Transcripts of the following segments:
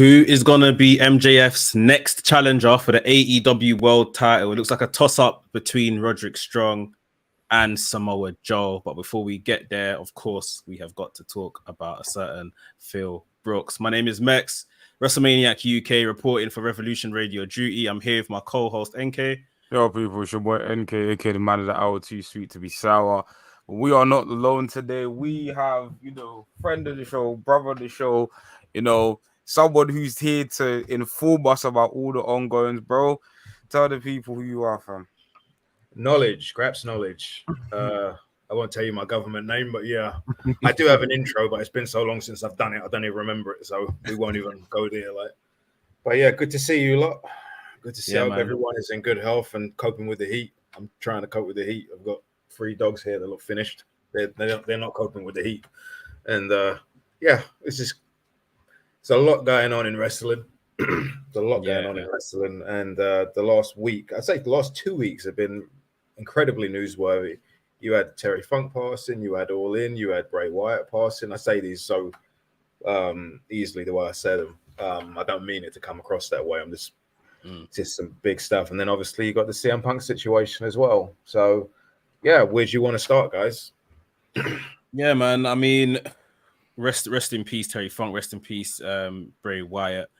Who is going to be MJF's next challenger for the AEW World title? It looks like a toss-up between Roderick Strong and Samoa Joe. But before we get there, of course, we have got to talk about a certain Phil Brooks. My name is Mekz, WrestleManiac UK, reporting for Revolution Radio Duty. I'm here with my co-host, NK. Yo, people, it's your boy NK, aka the man of the hour, too sweet to be sour. We are not alone today. We have, friend of the show, brother of the show, someone who's here to inform us about all the ongoings, bro. Tell the people who you are, fam. Knowledge, Graps Knowledge. I won't tell you my government name, but yeah, I do have an intro, but it's been so long since I've done it, I don't even remember it, so we won't even go there. But yeah, good to see you lot. Good to see I hope everyone is in good health and coping with the heat. I'm trying to cope with the heat. I've got 3 dogs here that look finished. They're not coping with the heat, and yeah, it's a lot going on in wrestling. There's a lot going on in wrestling, and the last week, I'd say the last 2 weeks have been incredibly newsworthy. You had Terry Funk passing, you had All In, you had Bray Wyatt passing. I say these so easily the way I say them. I don't mean it to come across that way. I'm just some big stuff, and then obviously you got the CM Punk situation as well. So yeah, where do you want to start, guys? Yeah, man. I mean, rest in peace, Terry Funk. Rest in peace, Bray Wyatt.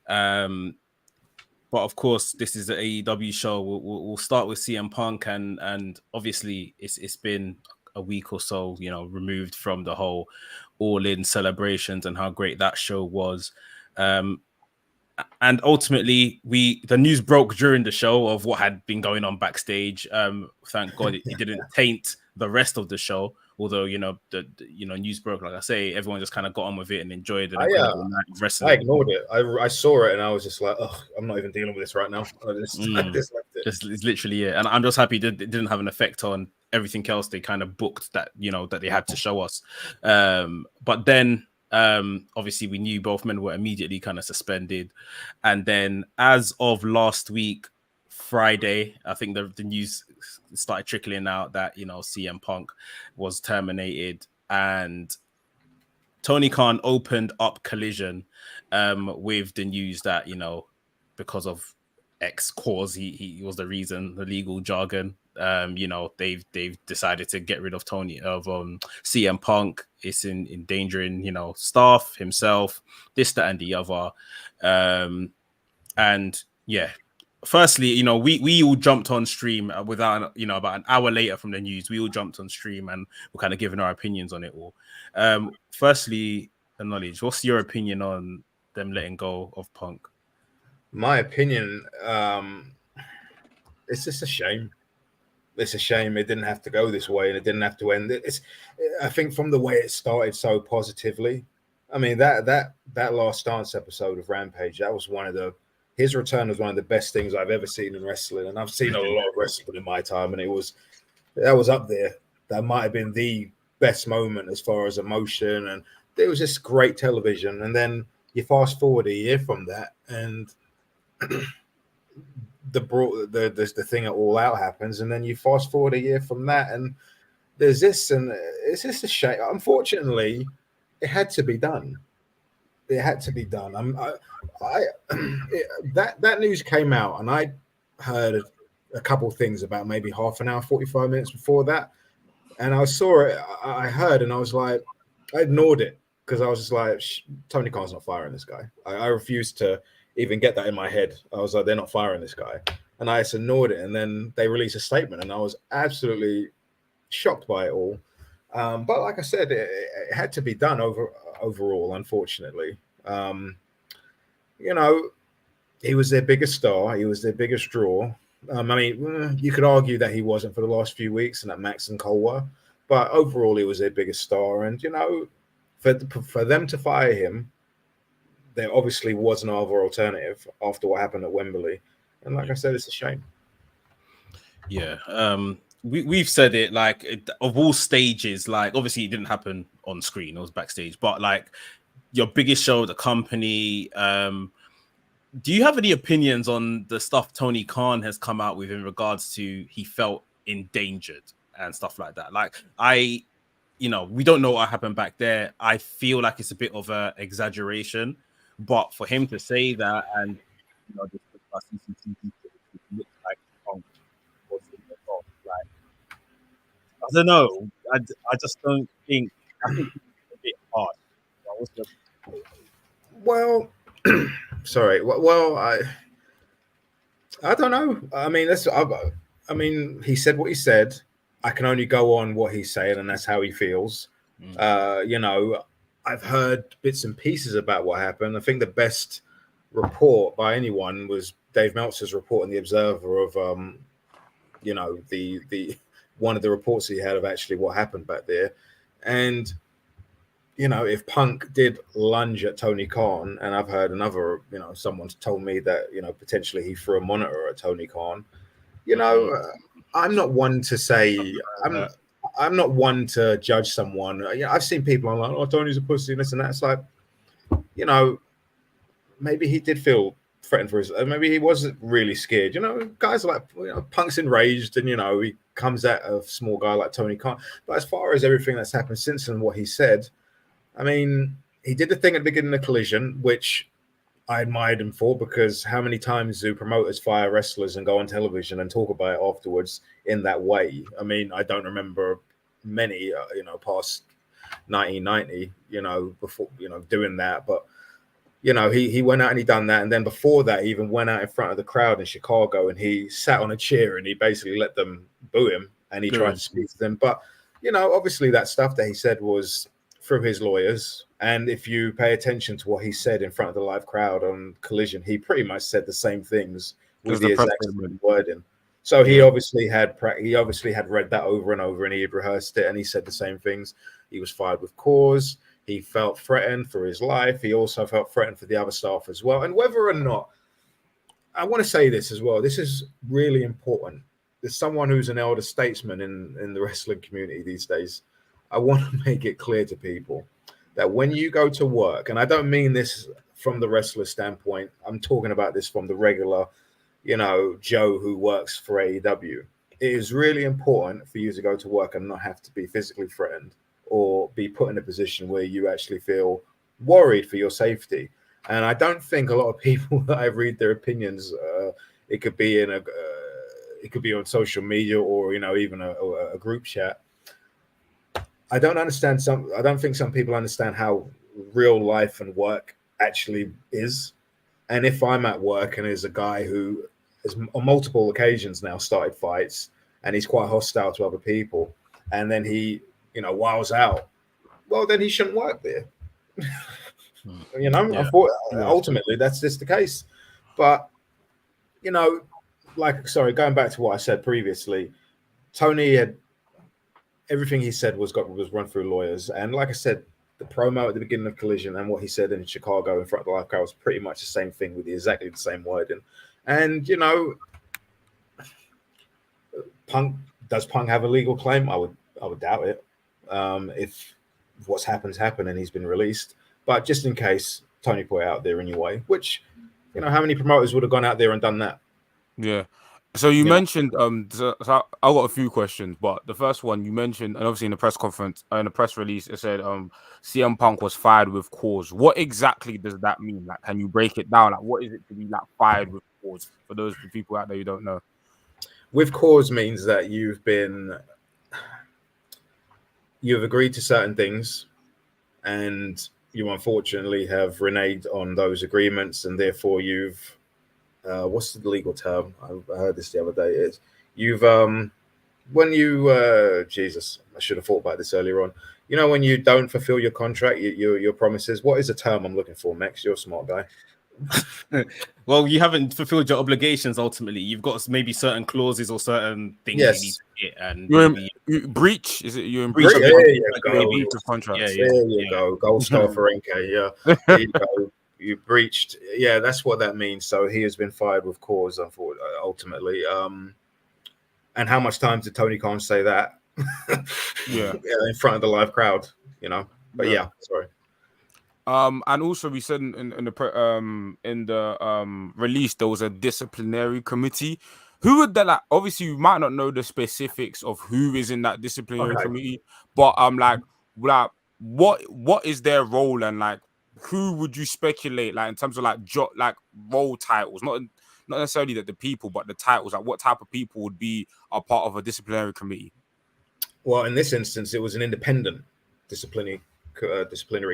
But of course, this is the AEW show. We'll start with CM Punk, and obviously it's been a week or so, removed from the whole All In celebrations and how great that show was. And ultimately, the news broke during the show of what had been going on backstage. Thank God it didn't taint the rest of the show. Although the news broke, like I say, everyone just kind of got on with it and enjoyed it. I ignored it. I saw it and I was just like, "Oh, I'm not even dealing with this right now." I just left it. It's literally it, and I'm just happy that it didn't have an effect on everything else they kind of booked that that they had to show us. But then obviously we knew both men were immediately kind of suspended, and then as of last week, Friday, I think the news started trickling out that CM Punk was terminated, and Tony Khan opened up Collision with the news that because of X cause he was the reason, the legal jargon. They've decided to get rid of CM Punk. It's endangering staff, himself, this, that, and the other. And yeah. Firstly, we all jumped on stream without, about an hour later from the news. We all jumped on stream and we're kind of giving our opinions on it all. Firstly, Knowledge, what's your opinion on them letting go of Punk? My opinion, it's just a shame. It's a shame it didn't have to go this way and it didn't have to end. I think from the way it started so positively. I mean, that Last Dance episode of Rampage, that was his return was one of the best things I've ever seen in wrestling, and I've seen a lot of wrestling in my time, and that was up there. That might have been the best moment as far as emotion, and it was just great television. And then you fast forward a year from that, and the thing at All Out happens, and then you fast forward a year from that, and there's this, and it's just a shame. Unfortunately, it had to be done. It had to be done. That news came out, and I heard a couple of things about maybe half an hour, 45 minutes before that, and I saw it. I heard, and I was like, I ignored it because I was just like, Tony Khan's not firing this guy. I refused to even get that in my head. I was like, they're not firing this guy, and I just ignored it. And then they released a statement, and I was absolutely shocked by it all. But like I said, it had to be done overall, unfortunately. He was their biggest star. He was their biggest draw. I mean, you could argue that he wasn't for the last few weeks and that Max and Cole were, but overall, he was their biggest star. And, for them to fire him, there obviously was no other alternative after what happened at Wembley. And like I said, it's a shame. Yeah. We've said it, like, of all stages, like, obviously it didn't happen on screen, it was backstage, but like your biggest show, the company, do you have any opinions on the stuff Tony Khan has come out with in regards to he felt endangered and stuff like that? Like, we don't know what happened back there. I feel like it's a bit of an exaggeration, but for him to say that, and this CCTV looks like was in the top, like, I don't know. I just don't think. I think it's a bit hard. Well, sorry. Well, I don't know. I mean, he said what he said. I can only go on what he's saying, and that's how he feels. I've heard bits and pieces about what happened. I think the best report by anyone was Dave Meltzer's report in the Observer of, the one of the reports he had of actually what happened back there. And, if Punk did lunge at Tony Khan, and I've heard another, someone's told me that, potentially he threw a monitor at Tony Khan, I'm not one to say, I'm not one to judge someone. I've seen people online, oh, Tony's a pussy and this and that. It's like, maybe he did feel threatened for his, maybe he wasn't really scared. Guys are like, Punk's enraged and, he comes at a small guy like Tony Khan. But as far as everything that's happened since and what he said, I mean, he did the thing at the beginning of Collision, which I admired him for, because how many times do promoters fire wrestlers and go on television and talk about it afterwards in that way? I mean, I don't remember many, past 1990, before, doing that. But, he went out and he done that. And then before that, he even went out in front of the crowd in Chicago and he sat on a chair and he basically let them boo him and he tried to speak to them. But, obviously that stuff that he said was through his lawyers. And if you pay attention to what he said in front of the live crowd on Collision, he pretty much said the same things with the exact same wording. So he obviously had read that over and over, and he had rehearsed it, and he said the same things. He was fired with cause. He felt threatened for his life. He also felt threatened for the other staff as well. And whether or not, I want to say this as well, this is really important. There's someone who's an elder statesman in the wrestling community these days. I want to make it clear to people that when you go to work, and I don't mean this from the wrestler standpoint, I'm talking about this from the regular, Joe who works for AEW. It is really important for you to go to work and not have to be physically threatened or be put in a position where you actually feel worried for your safety. And I don't think a lot of people that I read their opinions, it could be it could be on social media or, even a group chat. I don't think some people understand how real life and work actually is. And if I'm at work and there's a guy who has on multiple occasions now started fights and he's quite hostile to other people, and then he, wiles out, well, then he shouldn't work there. Ultimately, that's just the case. But, going back to what I said previously, Tony had, everything he said was run through lawyers. And like I said, the promo at the beginning of Collision and what he said in Chicago in front of the live crowd was pretty much the same thing with exactly the same wording. And, does Punk have a legal claim? I would doubt it. If what's happened and he's been released. But just in case, Tony put it out there anyway, which, how many promoters would have gone out there and done that? Yeah. So you mentioned, so I got a few questions, but the first one you mentioned, and obviously in the press conference, in the press release, it said CM Punk was fired with cause. What exactly does that mean? Like, can you break it down? Like, what is it to be fired with cause? For those people out there who don't know, with cause means that you've agreed to certain things, and you unfortunately have reneged on those agreements, and therefore you've what's the legal term? I heard this the other day. Is you've when you Jesus, I should have thought about this earlier on. When you don't fulfill your contract, your promises. What is the term I'm looking for, Mekz? You're a smart guy. Well, you haven't fulfilled your obligations. Ultimately, you've got maybe certain clauses or certain things you need Yes. to hit, and You're maybe in breach. Is it you're in breach breach of of There contract, you like go. maybe. breach of contract? Yeah. There you go. Gold star for NK. Yeah. There you go. You breached. Yeah, that's what that means. So he has been fired with cause, unfortunately, ultimately. And how much time did Tony Khan say that? Yeah. In front of the live crowd, you know. But Yeah. sorry. And also we said in the release there was a disciplinary committee. Who would that, like? Obviously, you might not know the specifics of who is in that disciplinary Okay. committee, but like what is their role, and like who would you speculate, like, in terms of like role titles, not necessarily that the people, but the titles, like what type of people would be a part of a disciplinary committee? Well, in this instance, it was an independent disciplinary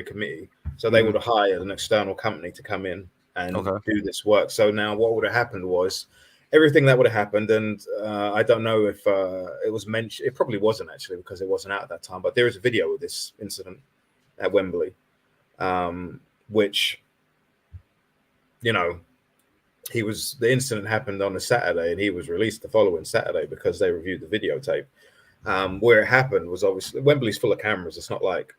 committee. So they would have hired an external company to come in and do this work. So now what would have happened was everything that would have happened, and I don't know if it was mentioned. It probably wasn't, actually, because it wasn't out at that time. But there is a video of this incident at Wembley, which, you know, the incident happened on a Saturday, and he was released the following Saturday because they reviewed the videotape. Where it happened was, obviously, Wembley's full of cameras. It's not like,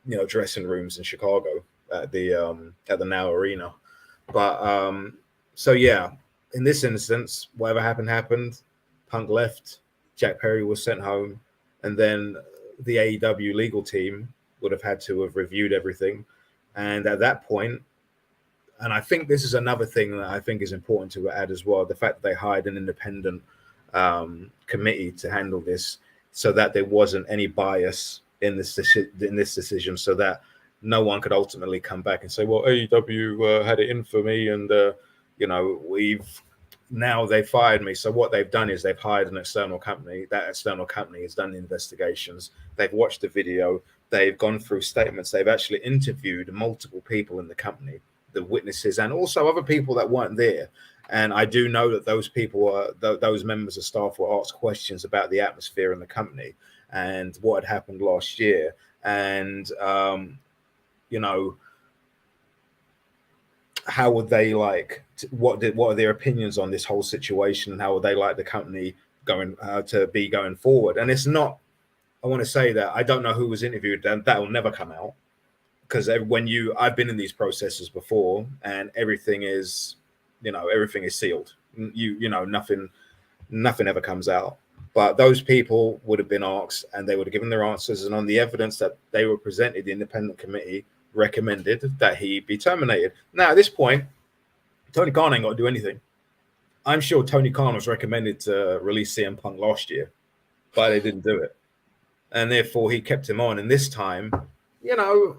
you know, dressing rooms in Chicago at the Now Arena. But so yeah, in this instance, whatever happened. Punk left, Jack Perry was sent home, and then the AEW legal team would have had to have reviewed everything. And at that point, and I think this is another thing that I think is important to add as well, the fact that they hired an independent committee to handle this, so that there wasn't any bias in this decision, so that no one could ultimately come back and say, well, AEW had it in for me, and you know, now they fired me. So what they've done is they've hired an external company. That external company has done the investigations. They've watched the video. They've gone through statements. They've actually interviewed multiple people in the company, the witnesses, and also other people that weren't there. And I do know that those people, those members of staff, were asked questions about the atmosphere in the company and what had happened last year. And, you know, how would they like, what are their opinions on this whole situation, and how would they like the company going forward? And it's not, I want to say that I don't know who was interviewed, and that will never come out, because I've been in these processes before, and everything is sealed. You know, nothing ever comes out. But those people would have been asked, and they would have given their answers. And on the evidence that they were presented, the independent committee recommended that he be terminated. Now, at this point, Tony Khan ain't got to do anything. I'm sure Tony Khan was recommended to release CM Punk last year, but they didn't do it. And therefore, he kept him on. And this time, you know,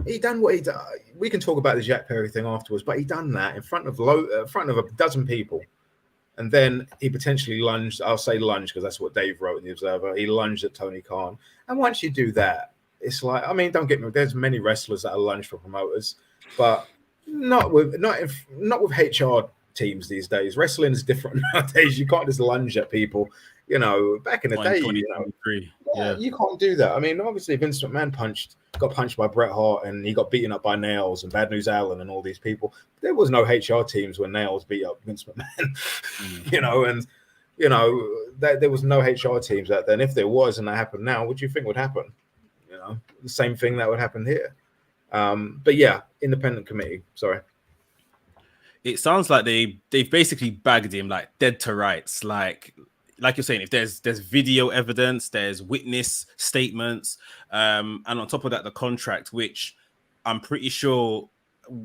he done what he done. We can talk about the Jack Perry thing afterwards, but he done that in front of a dozen people. And then he potentially lunged. I'll say lunge because that's what Dave wrote in the Observer. He lunged at Tony Khan. And once you do that, it's like, I mean, don't get me wrong, there's many wrestlers that are lunged for promoters, but not with HR teams these days. Wrestling is different nowadays. You can't just lunge at people. You know, back in the day, you can't do that. I mean, obviously Vince McMahon got punched by Bret Hart, and he got beaten up by Nails and Bad News Allen and all these people. There was no HR teams when Nails beat up Vince McMahon, you know, and you know there was no HR teams out there. And if there was, and that happened now, what do you think would happen? You know, the same thing that would happen here. But yeah, independent committee. Sorry. It sounds like they've basically bagged him like dead to rights. Like you're saying, if there's video evidence, there's witness statements, and on top of that, the contract, which I'm pretty sure,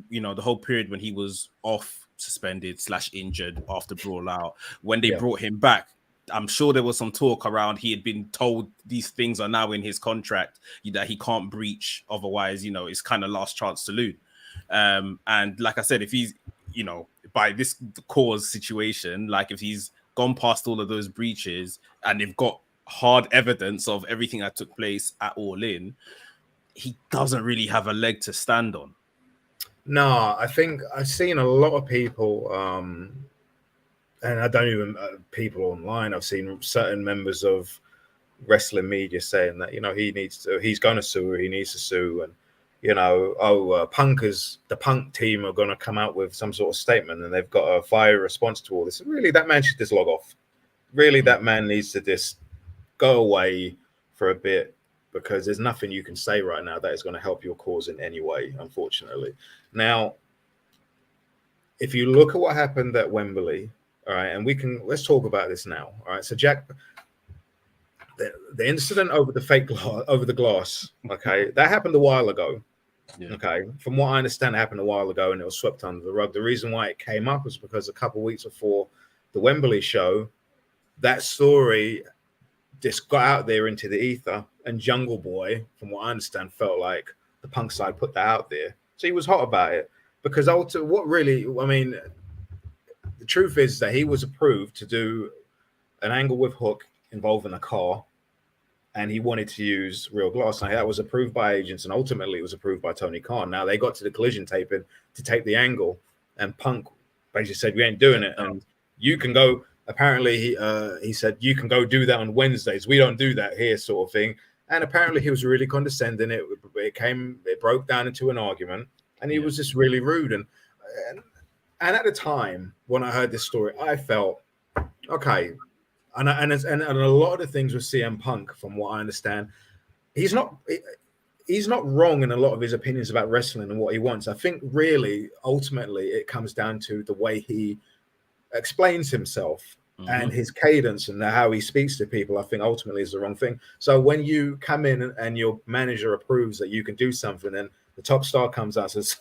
you know, the whole period when he was off, suspended / injured after Brawl Out, when they brought him back, I'm sure there was some talk around he had been told these things are now in his contract that he can't breach, otherwise, you know, it's kind of last chance saloon. And like I said, if he's, you know, by this cause situation, like if he's gone past all of those breaches and they've got hard evidence of everything that took place at All In, he doesn't really have a leg to stand on. No, I think I've seen a lot of people, and I don't even people online. I've seen certain members of wrestling media saying that, you know, he's going to sue, or he needs to sue, and you know, the Punk team are going to come out with some sort of statement and they've got a fire response to all this. Really, that man should just log off. Really, that man needs to just go away for a bit, because there's nothing you can say right now that is going to help your cause in any way, unfortunately. Now, if you look at what happened at Wembley, all right, and let's talk about this now. All right, so Jack, the incident over the glass, okay, that happened a while ago. Yeah. Okay, from what I understand, it happened a while ago and it was swept under the rug. The reason why it came up was because a couple of weeks before the Wembley show, that story just got out there into the ether, and Jungle Boy, from what I understand, felt like the Punk side put that out there. So he was hot about it, because the truth is that he was approved to do an angle with Hook involving a car, and he wanted to use real glass. Now, that was approved by agents, and ultimately it was approved by Tony Khan. Now, they got to the collision taping to tape the angle, and Punk basically said, "We ain't doing it." And you can go, apparently, he said, "You can go do that on Wednesdays. We don't do that here," sort of thing. And apparently he was really condescending. It broke down into an argument, and he was just really rude. And at the time, when I heard this story, I felt, okay, and a lot of the things with CM Punk, from what I understand, he's not wrong in a lot of his opinions about wrestling and what he wants. I think really, ultimately, it comes down to the way he explains himself and his cadence and how he speaks to people. I think ultimately is the wrong thing. So when you come in and your manager approves that you can do something, and the top star comes out and says,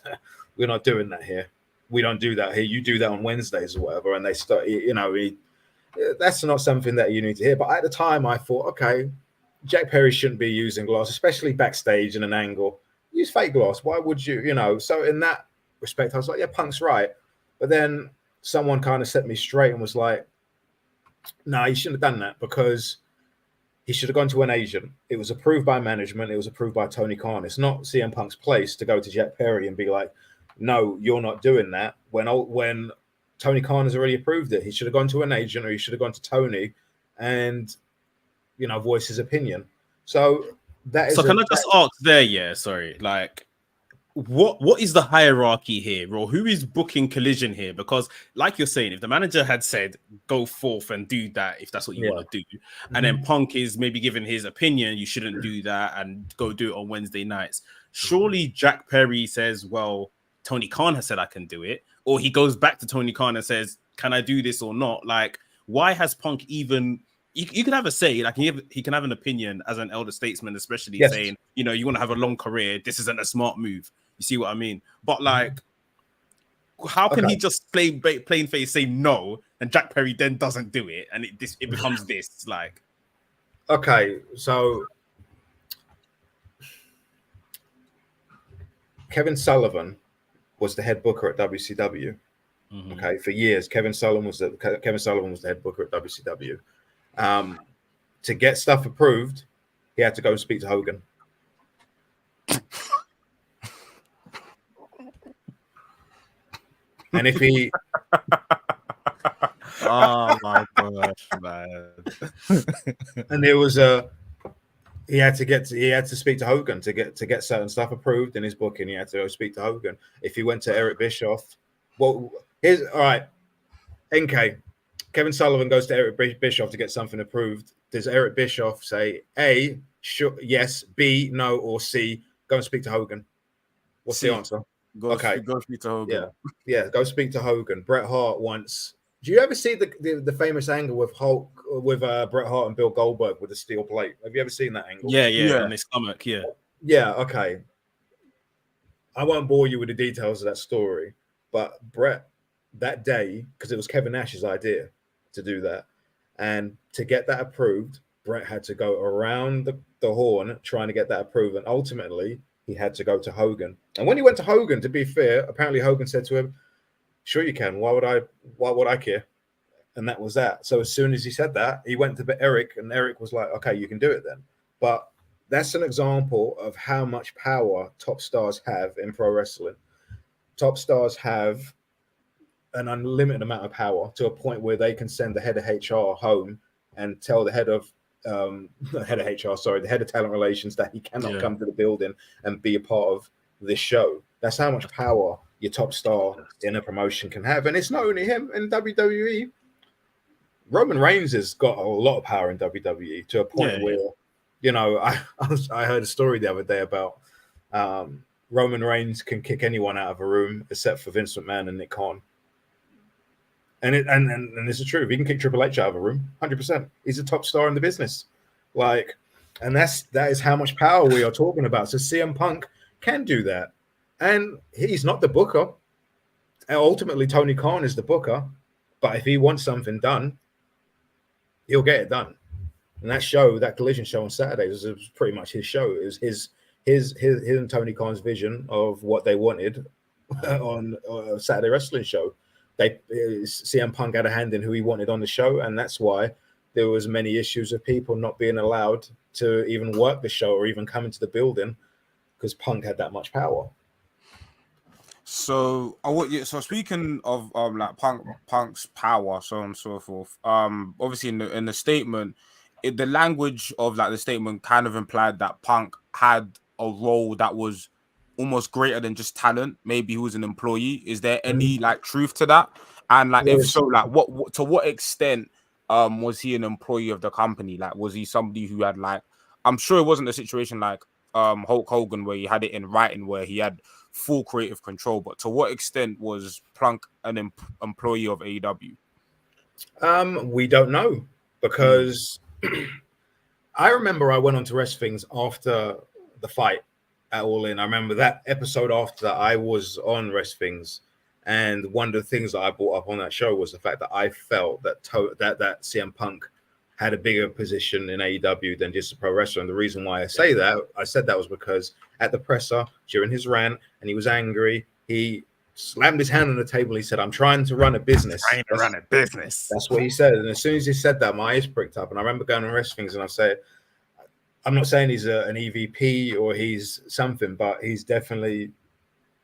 "We're not doing that here. We don't do that here. You do that on Wednesdays or whatever," and they start, that's not something that you need to hear. But at the time, I thought, okay, Jack Perry shouldn't be using glass, especially backstage in an angle. Use fake glass. Why would you? So in that respect, I was like, yeah, Punk's right. But then someone kind of set me straight and was like, no, he shouldn't have done that, because he should have gone to an agent. It was approved by management. It was approved by Tony Khan. It's not CM Punk's place to go to Jack Perry and be like, no, you're not doing that. When Tony Khan has already approved it, he should have gone to an agent, or he should have gone to Tony and, voice his opinion. So that is. So can I just ask there? Yeah, sorry. Like, what is the hierarchy here, or who is booking Collision here? Because, like you're saying, if the manager had said go forth and do that, if that's what you want to do, and then Punk is maybe giving his opinion, you shouldn't do that and go do it on Wednesday nights. Surely Jack Perry says, well, Tony Khan has said I can do it, or he goes back to Tony Khan and says, can I do this or not? Like, why has Punk even? You can have a say, like he can have an opinion as an elder statesman, especially saying, you want to have a long career. This isn't a smart move. You see what I mean? But like, how can he just plain face say no, and Jack Perry then doesn't do it, and it becomes this like? Okay, so Kevin Sullivan was the head booker at WCW. Okay, for years, Kevin Sullivan was the head booker at WCW. To get stuff approved, he had to go and speak to Hogan. And if he, oh my gosh, man! And there was he had to speak to Hogan to get certain stuff approved in his booking. He had to go speak to Hogan. If he went to Eric Bischoff, well, here's all right. NK, Kevin Sullivan goes to Eric Bischoff to get something approved. Does Eric Bischoff say A, sure, yes, B, no, or C, go and speak to Hogan? What's the answer? Go speak to Hogan. Yeah, go speak to Hogan. Bret Hart once. Do you ever see the famous angle with Hulk, with Bret Hart and Bill Goldberg with a steel plate? Have you ever seen that angle? Yeah, on his stomach, Yeah, okay. I won't bore you with the details of that story, but Bret, that day, because it was Kevin Nash's idea to do that, and to get that approved, Bret had to go around the horn trying to get that approved, and ultimately he had to go to Hogan. And when he went to Hogan, to be fair, apparently Hogan said to him, "Sure you can. Why would I care?" And that was that. So as soon as he said that, he went to Eric, and Eric was like, "Okay, you can do it then." But that's an example of how much power top stars have in pro wrestling. Top stars have an unlimited amount of power, to a point where they can send the head of HR home and tell the head of the head of talent relations that he cannot come to the building and be a part of this show. That's how much power your top star in a promotion can have. And it's not only him in WWE. Roman Reigns has got a lot of power in WWE to a point where, you know, I heard a story the other day about Roman Reigns can kick anyone out of a room except for Vince McMahon and Nick Khan. And this is true. He can kick Triple H out of a room, 100%. He's a top star in the business. Like, and that is how much power we are talking about. So CM Punk can do that. And he's not the booker. And ultimately, Tony Khan is the booker. But if he wants something done, he'll get it done. And that show, that Collision show on Saturday, was pretty much his show. It was his and Tony Khan's vision of what they wanted on a Saturday wrestling show. CM Punk had a hand in who he wanted on the show, and that's why there was many issues of people not being allowed to even work the show or even come into the building because Punk had that much power. So so speaking of like Punk's power, so on and so forth. Obviously in the statement, the language of like the statement kind of implied that Punk had a role that was almost greater than just talent. Maybe he was an employee. Is there any like truth to that? And like if so, like what to what extent was he an employee of the company? Like was he somebody who had like, I'm sure it wasn't a situation like Hulk Hogan where he had it in writing where he had full creative control, but to what extent was Punk an employee of AEW? We don't know because I remember I went on to WrestleThings after the fight at All In. I remember that episode after I was on WrestleThings, and one of the things that I brought up on that show was the fact that I felt that that CM Punk had a bigger position in AEW than just a pro wrestler. And the reason why I said that was because at the presser during his rant, and he was angry, he slammed his hand on the table. He said, "I'm trying to run a business." That's what he said. And as soon as he said that, my eyes pricked up. And I remember going on WrestleThings and I said, I'm not saying he's an EVP or he's something, but he's definitely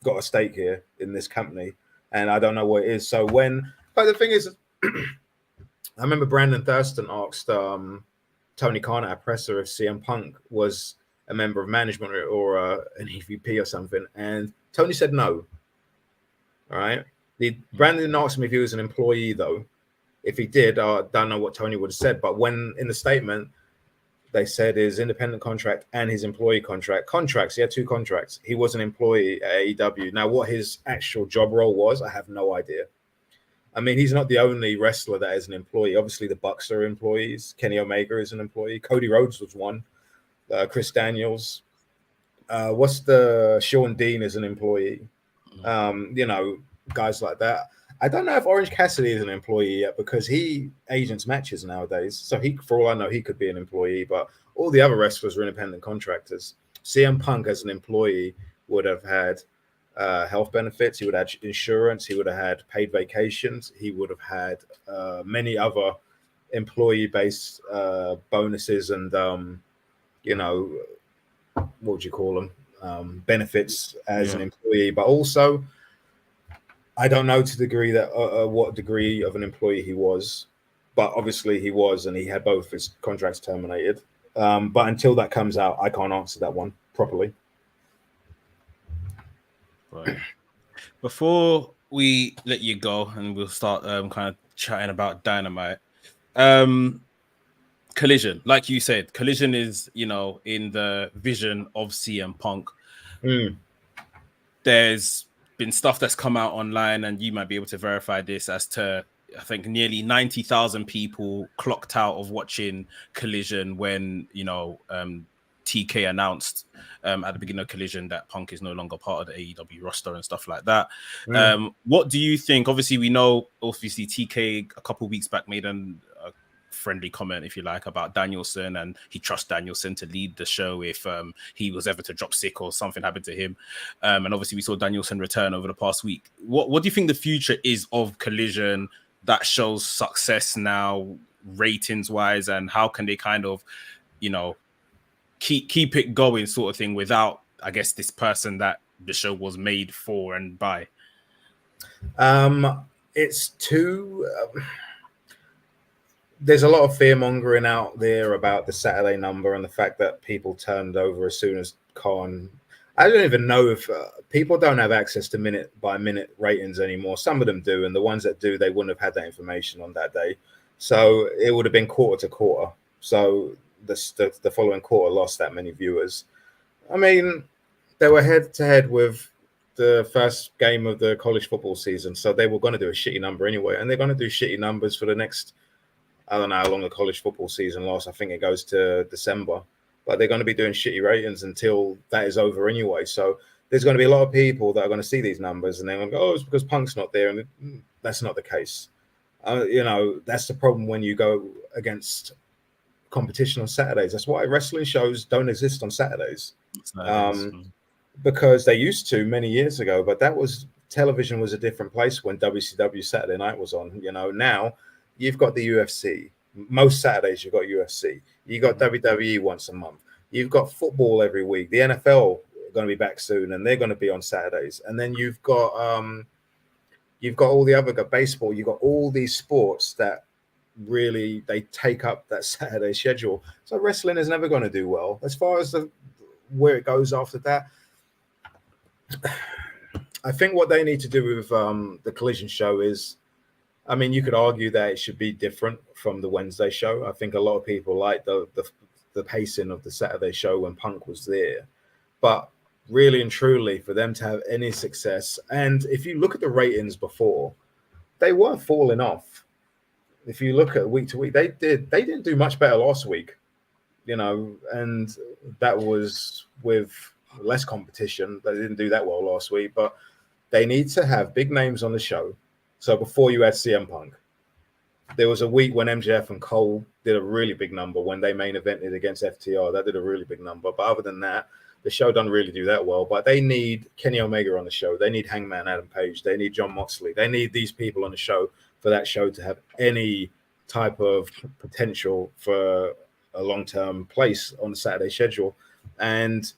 got a stake here in this company. And I don't know what it is. So but the thing is, I remember Brandon Thurston asked Tony Khan at a presser if CM Punk was a member of management or an EVP or something. And Tony said no. All right. Brandon asked him if he was an employee, though. If he did, I don't know what Tony would have said. But when in the statement, they said his independent contract and his employee contracts, he had two contracts. He was an employee at AEW. Now, what his actual job role was, I have no idea. I mean, he's not the only wrestler that is an employee. Obviously, the Bucks are employees. Kenny Omega is an employee. Cody Rhodes was one. Chris Daniels. Sean Dean is an employee. You know, guys like that. I don't know if Orange Cassidy is an employee yet because he agents matches nowadays. So for all I know, he could be an employee. But all the other wrestlers are independent contractors. CM Punk as an employee would have had health benefits. He would have had insurance. He would have had paid vacations. He would have had many other employee-based bonuses and, you know, what would you call them? Benefits as an employee. But also, I don't know to the degree that what degree of an employee he was. But obviously he was, and he had both his contracts terminated. But until that comes out, I can't answer that one properly. Right. Before we let you go and we'll start kind of chatting about Dynamite, Collision, like you said, Collision is, you know, in the vision of CM Punk. There's been stuff that's come out online, and you might be able to verify this, as to I think nearly 90,000 people clocked out of watching Collision when, you know, TK announced at the beginning of Collision that Punk is no longer part of the AEW roster and stuff like that. What do you think? Obviously, we know, TK a couple of weeks back made a friendly comment, if you like, about Danielson, and he trusts Danielson to lead the show if he was ever to drop sick or something happened to him. And obviously, we saw Danielson return over the past week. What do you think the future is of Collision that shows success now, ratings-wise, and how can they kind of, you know, keep it going, sort of thing, without, I guess, this person that the show was made for and by? It's too. There's a lot of fear mongering out there about the Saturday number and the fact that people turned over as soon as Khan I don't even know if people don't have access to minute by minute ratings anymore. Some of them do, and the ones that do, they wouldn't have had that information on that day. So it would have been quarter to quarter. So the following quarter lost that many viewers. I mean, they were head to head with the first game of the college football season, so they were going to do a shitty number anyway, and they're going to do shitty numbers for the next. I don't know how long the college football season lasts. I think it goes to December, but they're going to be doing shitty ratings until that is over anyway. So there's going to be a lot of people that are going to see these numbers and they're going to go, "Oh, it's because Punk's not there," and that's not the case. That's the problem when you go against competition on Saturdays. That's why wrestling shows don't exist on Saturdays. Because they used to many years ago, but television was a different place when WCW Saturday Night was on. Now you've got the UFC. Most Saturdays you've got UFC. You got WWE once a month. You've got football every week. The NFL are going to be back soon, and they're going to be on Saturdays. And then you've got all the other baseball. You've got all these sports that really they take up that Saturday schedule. So wrestling is never going to do well as far as where it goes after that. I think what they need to do with the Collision show is, I mean, you could argue that it should be different from the Wednesday show. I think a lot of people like the pacing of the Saturday show when Punk was there. But really and truly, for them to have any success, and if you look at the ratings before, they were falling off. If you look at week to week, they didn't do much better last week, and that was with less competition. They didn't do that well last week, but they need to have big names on the show. So before you had CM Punk, there was a week when MJF and Cole did a really big number when they main evented against FTR. That did a really big number. But other than that, the show doesn't really do that well. But they need Kenny Omega on the show. They need Hangman Adam Page. They need Jon Moxley. They need these people on the show for that show to have any type of potential for a long-term place on the Saturday schedule. And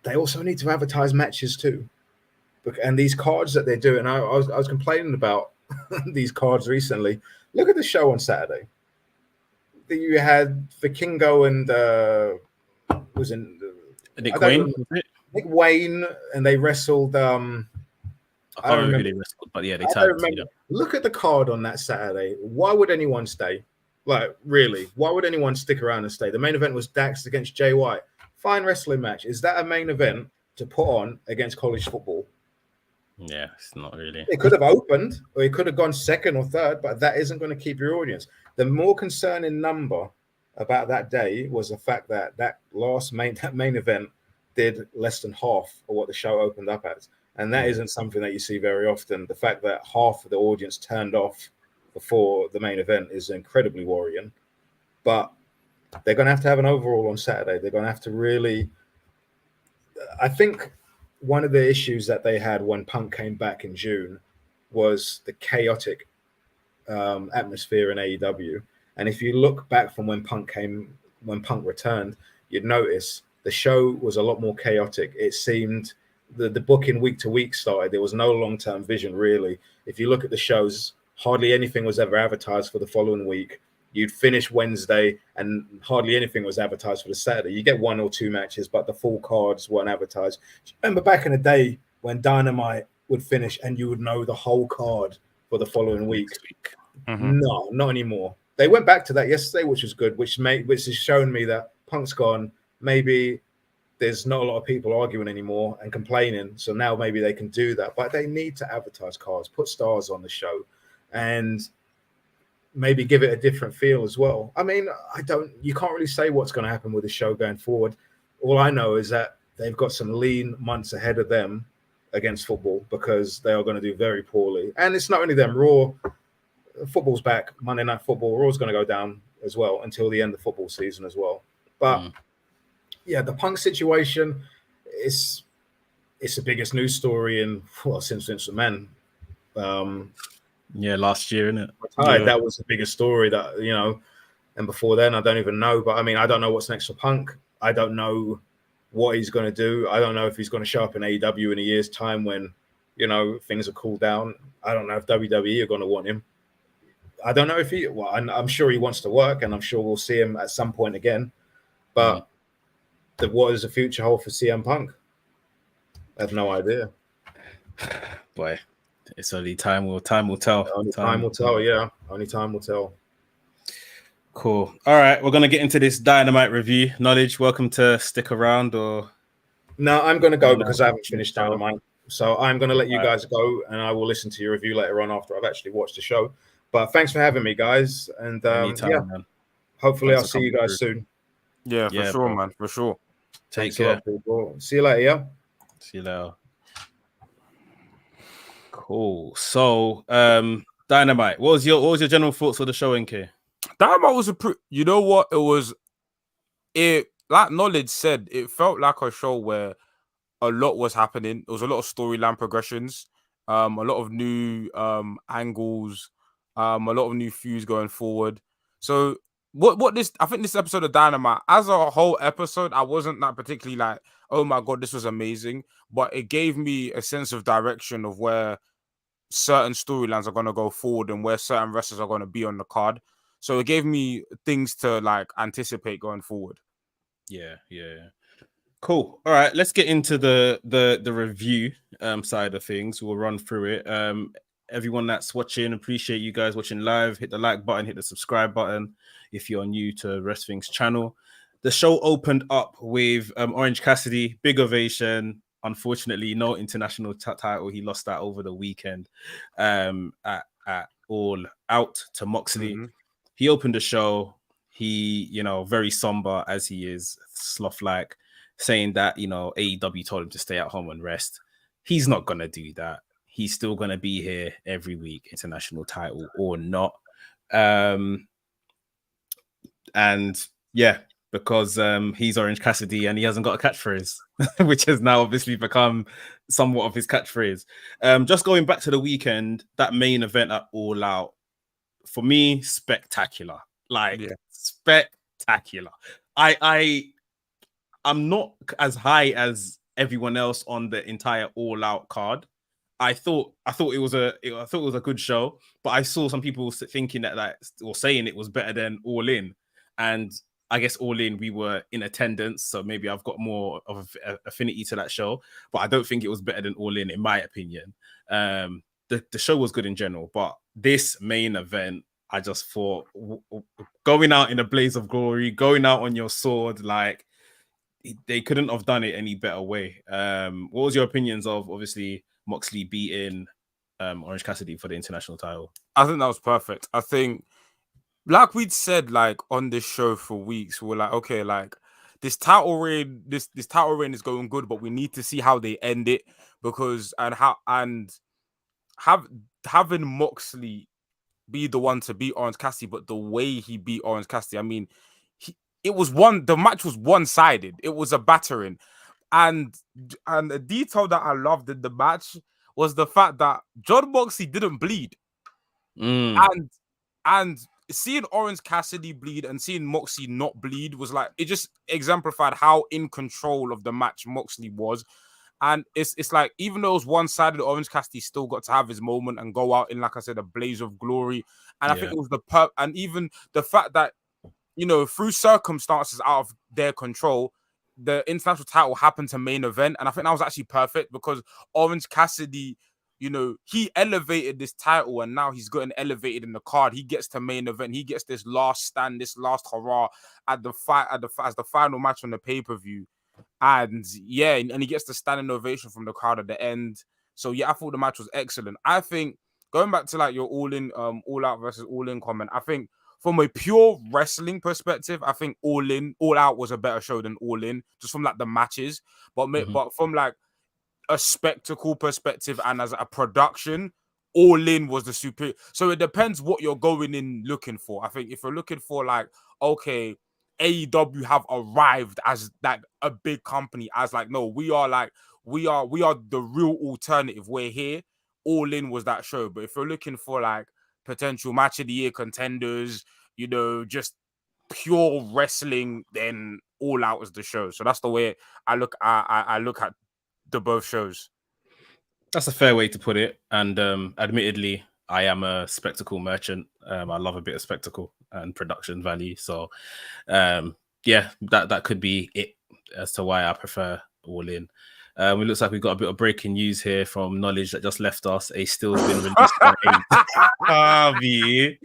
they also need to advertise matches too. And these cards that they're doing, I was complaining about these cards recently. Look at the show on Saturday. You had Vikingo and Nick Wayne, and they wrestled. I can't remember who they wrestled, but yeah, they tagged. Look at the card on that Saturday. Why would anyone stay? Like, really? Why would anyone stick around and stay? The main event was Dax against Jay White. Fine wrestling match. Is that a main event to put on against college football? Yeah, it's not really. It could have opened, or it could have gone second or third, but that isn't going to keep your audience. The more concerning number about that day was the fact that that main event did less than half of what the show opened up as, and that isn't something that you see very often. The fact that half of the audience turned off before the main event is incredibly worrying. But they're going to have an overall on Saturday. They're going to have to really. I think one of the issues that they had when Punk came back in June was the chaotic atmosphere in AEW. And if you look back from when Punk returned, you'd notice the show was a lot more chaotic. It seemed the booking week to week started. There was no long-term vision, really. If you look at the shows, hardly anything was ever advertised for the following week. You'd finish Wednesday and hardly anything was advertised for the Saturday. You get one or two matches, but the full cards weren't advertised. Remember back in the day when Dynamite would finish and you would know the whole card for the following week? Mm-hmm. No, not anymore. They went back to that yesterday, which was good, which has shown me that Punk's gone. Maybe there's not a lot of people arguing anymore and complaining. So now maybe they can do that. But they need to advertise cards, put stars on the show, and maybe give it a different feel as well. I mean, you can't really say what's going to happen with the show going forward. All I know is that they've got some lean months ahead of them against football because they are going to do very poorly. And it's not only them. Raw, football's back. Monday Night Football, Raw's going to go down as well until the end of football season as well. But yeah, the Punk situation it's the biggest news story since Vince McMahon. Yeah, last year, isn't it? Yeah. That was the biggest story that, and before then, I don't even know. But I mean, I don't know what's next for Punk. I don't know what he's going to do. I don't know if he's going to show up in AEW in a year's time when, things are cooled down. I don't know if WWE are going to want him. I don't know if I'm sure he wants to work and I'm sure we'll see him at some point again. But what is the future hold for CM Punk? I have no idea. Boy, it's only time will tell. Only time will tell. Yeah, only time will tell. Cool. All right, we're gonna get into this Dynamite review. Knowledge, welcome to stick around. Or no, I'm gonna go because I haven't finished Dynamite. So I'm gonna let you guys go, and I will listen to your review later on after I've actually watched the show. But thanks for having me, guys. And anytime, man. Hopefully Thanks I'll see you guys soon. Yeah, for sure, bro. Man, for sure. Take care. See you later. Yeah. See you later. Cool. So, Dynamite. What was your general thoughts of the show, NK? Dynamite was you know what? It like Knowledge said, it felt like a show where a lot was happening. There was a lot of storyline progressions, a lot of new angles, a lot of new feuds going forward. So I think this episode of Dynamite, as a whole episode, I wasn't that particularly like, oh my god, this was amazing, but it gave me a sense of direction of where certain storylines are going to go forward and where certain wrestlers are going to be on the card. So it gave me things to like anticipate going forward. Yeah. Cool. All right, let's get into the review side of things. We'll run through it. Everyone that's watching, appreciate you guys watching live. Hit the like button, hit the subscribe button if you're new to WRESTHINGS channel. The show opened up with Orange Cassidy, big ovation. Unfortunately, no international title. He lost that over the weekend at All Out to Moxley. Mm-hmm. He opened the show. He, very somber as he is, sloth-like, saying that, AEW told him to stay at home and rest. He's not going to do that. He's still going to be here every week, international title or not. And yeah, because he's Orange Cassidy and he hasn't got a catchphrase, which has now obviously become somewhat of his catchphrase. Just going back to the weekend, that main event at All Out, for me, spectacular. Spectacular. I'm not as high as everyone else on the entire All Out card. I thought it was a good show, but I saw some people thinking that or saying it was better than All In, and I guess All In we were in attendance, so maybe I've got more of affinity to that show, but I don't think it was better than All In my opinion. The show was good in general, but this main event, I just thought going out in a blaze of glory, going out on your sword, like they couldn't have done it any better way. What was your opinions of obviously Moxley beating Orange Cassidy for the international title? I think that was perfect. I think, like we'd said, like on this show for weeks, we're like, okay, like this title reign is going good, but we need to see how they end it because having Moxley be the one to beat Orange Cassidy, but the way he beat Orange Cassidy, I mean, the match was one-sided. It was a battering. And a detail that I loved in the match was the fact that John Moxley didn't bleed. And seeing Orange Cassidy bleed and seeing Moxley not bleed was like, it just exemplified how in control of the match Moxley was. And it's like, even though it was one-sided, Orange Cassidy still got to have his moment and go out in, like I said, a blaze of glory. And I think it was and even the fact that, through circumstances out of their control, the international title happened to main event. And I think that was actually perfect because Orange Cassidy, he elevated this title and now he's gotten elevated in the card. He gets to main event. He gets this last stand, this last hurrah at the fight, as the final match on the pay-per-view. And he gets the standing ovation from the crowd at the end. So I thought the match was excellent. I think going back to like your All Out versus All In comment, I think from a pure wrestling perspective, I think All Out was a better show than All In, just from like the matches. But from like a spectacle perspective and as a production, All In was the superior. So it depends what you're going in looking for. I think if you're looking for like, okay, AEW have arrived as like a big company, as like, no, we are the real alternative. We're here. All In was that show. But if you're looking for like potential match of the year contenders, just pure wrestling, then All Out is the show. So that's the way I look at the both shows. That's a fair way to put it. And admittedly, I am a spectacle merchant. I love a bit of spectacle and production value. So, that could be it as to why I prefer All In. It looks like we've got a bit of breaking news here from Knowledge that just left us. A still's been released by Harvey.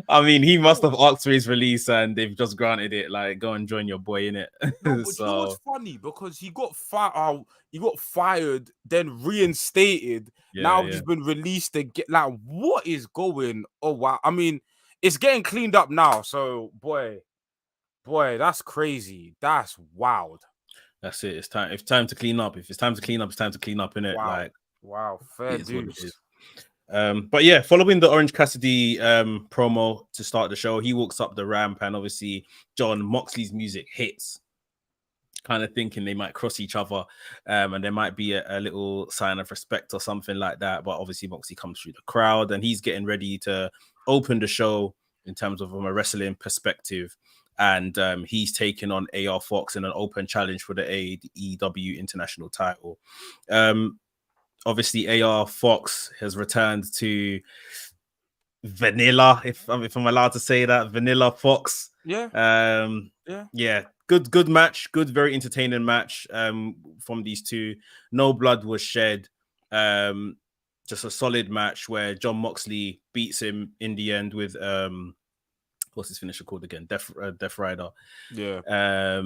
I mean, he must have asked for his release and they've just granted it. Like, go and join your boy in it. No, but you know what's funny? Because he got fired, then reinstated. Now he's been released again. Like, what is going? Oh wow! I mean, it's getting cleaned up now. So, boy, that's crazy. That's wild. That's it. It's time. It's time to clean up. If it's time to clean up, it's time to clean up, innit? Wow. Like, wow, fair dues. But yeah, following the Orange Cassidy promo to start the show, he walks up the ramp and obviously John Moxley's music hits, kind of thinking they might cross each other and there might be a little sign of respect or something like that. But obviously Moxley comes through the crowd and he's getting ready to open the show in terms of from a wrestling perspective. And he's taking on AR Fox in an open challenge for the AEW International title. Obviously, AR Fox has returned to vanilla, if I'm allowed to say that, vanilla Fox. Yeah. Yeah. Good match. Good, very entertaining match from these two. No blood was shed. Just a solid match where John Moxley beats him in the end with what's his finisher called again? Death Rider. Yeah.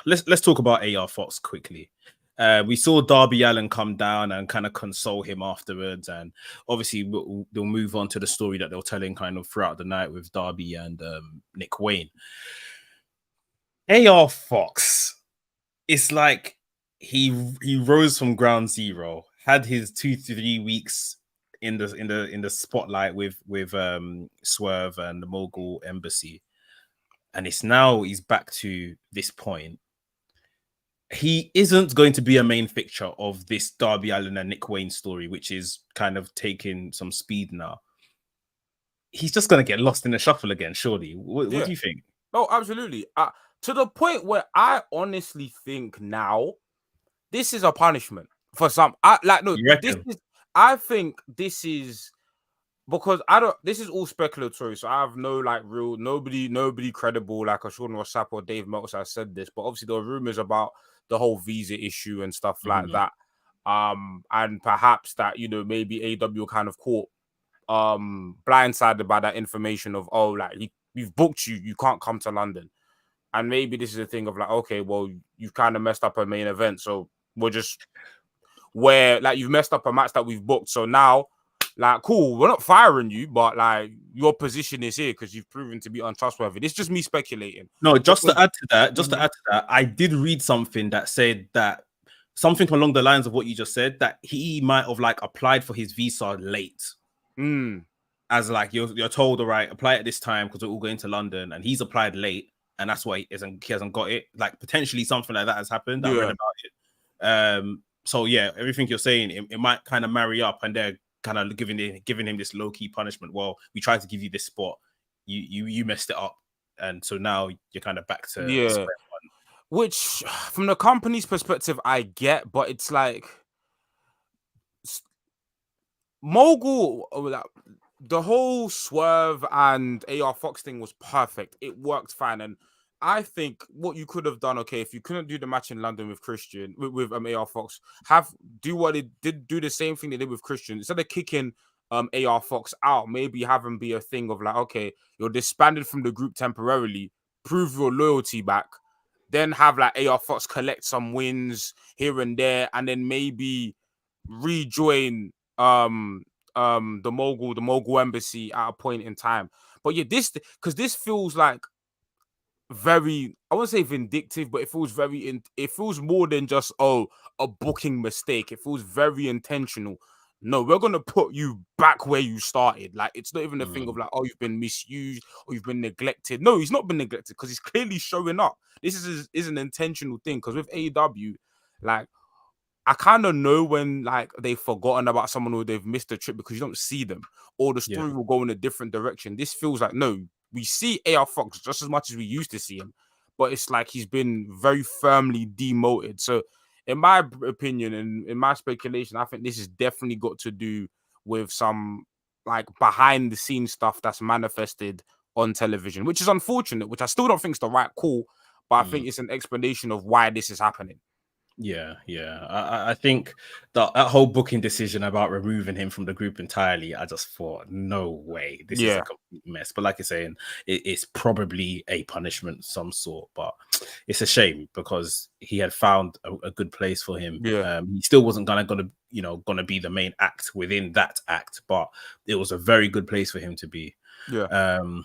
Let's talk about AR Fox quickly. We saw Darby Allin come down and kind of console him afterwards, and obviously they'll move on to the story that they're telling kind of throughout the night with Darby and Nick Wayne. AR Fox, it's like he rose from ground zero, had his 2-3 weeks in the spotlight with Swerve and the Mogul Embassy, and he's back to this point. He isn't going to be a main fixture of this Darby Allin and Nick Wayne story, which is kind of taking some speed now. He's just going to get lost in the shuffle again, surely. What do you think? No, absolutely. To the point where I honestly think now this is a punishment for some. I think this is because this is all speculatory, so I have no nobody credible like a Sean Ross Sapp or Dave Meltzer has said this, but obviously there are rumors about the whole visa issue and stuff like that. And perhaps that, maybe AEW kind of caught blindsided by that information of, we've booked you can't come to London. And maybe this is a thing of like, okay, well, you've kind of messed up a main event, so we're just you've messed up a match that we've booked. So now, cool, we're not firing you, but your position is here because you've proven to be untrustworthy. It's just me speculating. No, to add to that, I did read something that said that something along the lines of what you just said, that he might have applied for his visa late. As you're told, all right, apply at this time because we're all going to London, and he's applied late, and that's why he hasn't got it. Potentially something like that has happened. I read about it. So yeah, everything you're saying, it might kind of marry up, and they're kind of giving him this low-key punishment. Well, we tried to give you this spot, you messed it up, and so now you're kind of back to square one. Which from the company's perspective I get, but it's like Mogul, the whole Swerve and AR Fox thing was perfect. It worked fine, and I think what you could have done, okay, if you couldn't do the match in London with Christian, with AR Fox, do what it did, do the same thing they did with Christian. Instead of kicking AR Fox out, maybe have him be a thing of okay, you're disbanded from the group temporarily, prove your loyalty back, then have AR Fox collect some wins here and there, and then maybe rejoin the Mogul Embassy at a point in time. But yeah, this feels very, I wouldn't say vindictive, but it feels more than just a booking mistake. It feels very intentional. No, we're gonna put you back where you started. It's not even a thing of you've been misused or you've been neglected. No, he's not been neglected because he's clearly showing up. This is an intentional thing, because with AEW, I kind of know when they've forgotten about someone or they've missed a trip because you don't see them, or the story will go in a different direction. This feels no, we see AR Fox just as much as we used to see him, but it's he's been very firmly demoted. So in my opinion and in my speculation, I think this has definitely got to do with some behind the scenes stuff that's manifested on television, which is unfortunate, which I still don't think is the right call, but I think it's an explanation of why this is happening. Yeah. I think that whole booking decision about removing him from the group entirely, I just thought, no way, this is a complete mess. But like you're saying, it's probably a punishment of some sort. But it's a shame because he had found a good place for him. He still wasn't gonna be the main act within that act, but it was a very good place for him to be. So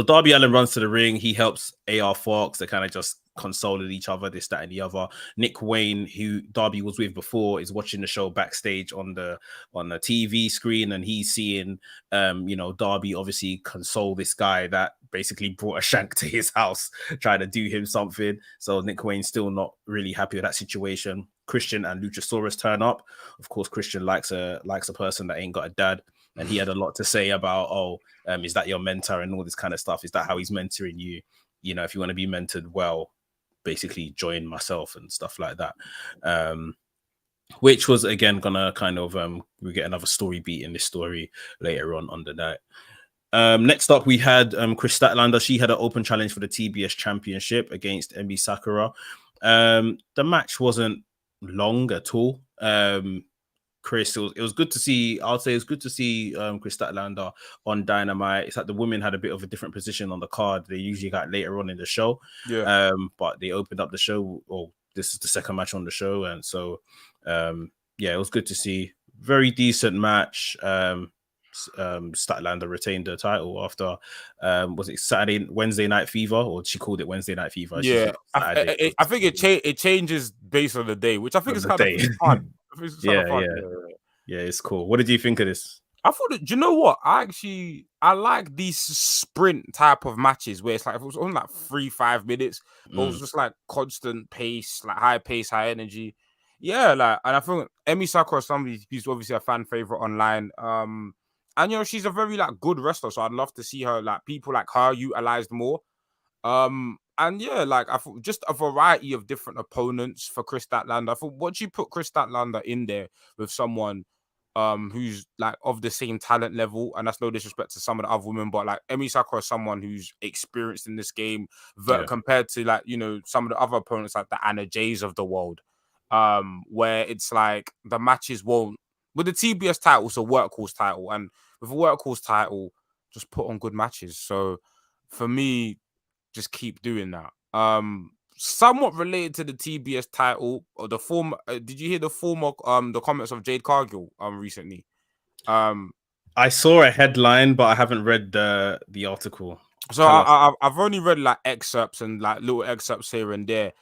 Darby Allin runs to the ring. He helps AR Fox. They kind of just console each other, this, that, and the other. Nick Wayne, who Darby was with before, is watching the show backstage on the TV screen, and he's seeing Darby obviously console this guy that basically brought a shank to his house, trying to do him something. So Nick Wayne's still not really happy with that situation. Christian and Luchasaurus turn up. Of course, Christian likes a person that ain't got a dad. And he had a lot to say about, is that your mentor and all this kind of stuff? Is that how he's mentoring you? You know, if you want to be mentored well, basically join myself and stuff like that. Which was, again, going to kind of, we get another story beat in this story later on the night. Next up, we had Chris Statlander. She had an open challenge for the TBS Championship against Emi Sakura. The match wasn't long at all. Chris, it was good to see. I'll say it's good to see Chris Statlander on Dynamite. It's like the women had a bit of a different position on the card. They usually got later on in the show. But they opened up the show. This is the second match on the show, and so it was good to see. Very decent match. Statlander retained the title after was it Wednesday Night Fever, or she called it Wednesday Night Fever? I think it changes based on the day, which I think is kind of fun. Yeah, it's cool. What did you think of this? I thought, do you know what? I like these sprint type of matches where it's like, if it was only like 3-5 minutes, but it was just like constant pace, like high pace, high energy. Yeah, and I think Emi Sakura is somebody who's obviously a fan favorite online. And she's a very good wrestler, so I'd love to see her people like her utilized more. And I thought just a variety of different opponents for Chris Statlander. I thought once you put Chris Statlander in there with someone who's of the same talent level, and that's no disrespect to some of the other women, but Emi Sakura is someone who's experienced in this game compared to some of the other opponents like the Anna Jays of the world, where it's the matches won't. With the TBS title, it's a workhorse title, and with a workhorse title, just put on good matches. So for me, just keep doing that. Somewhat related to the TBS title, or the former. Did you hear the comments of Jade Cargill recently? I saw a headline, but I haven't read the article. So I've only read excerpts and little excerpts here and there.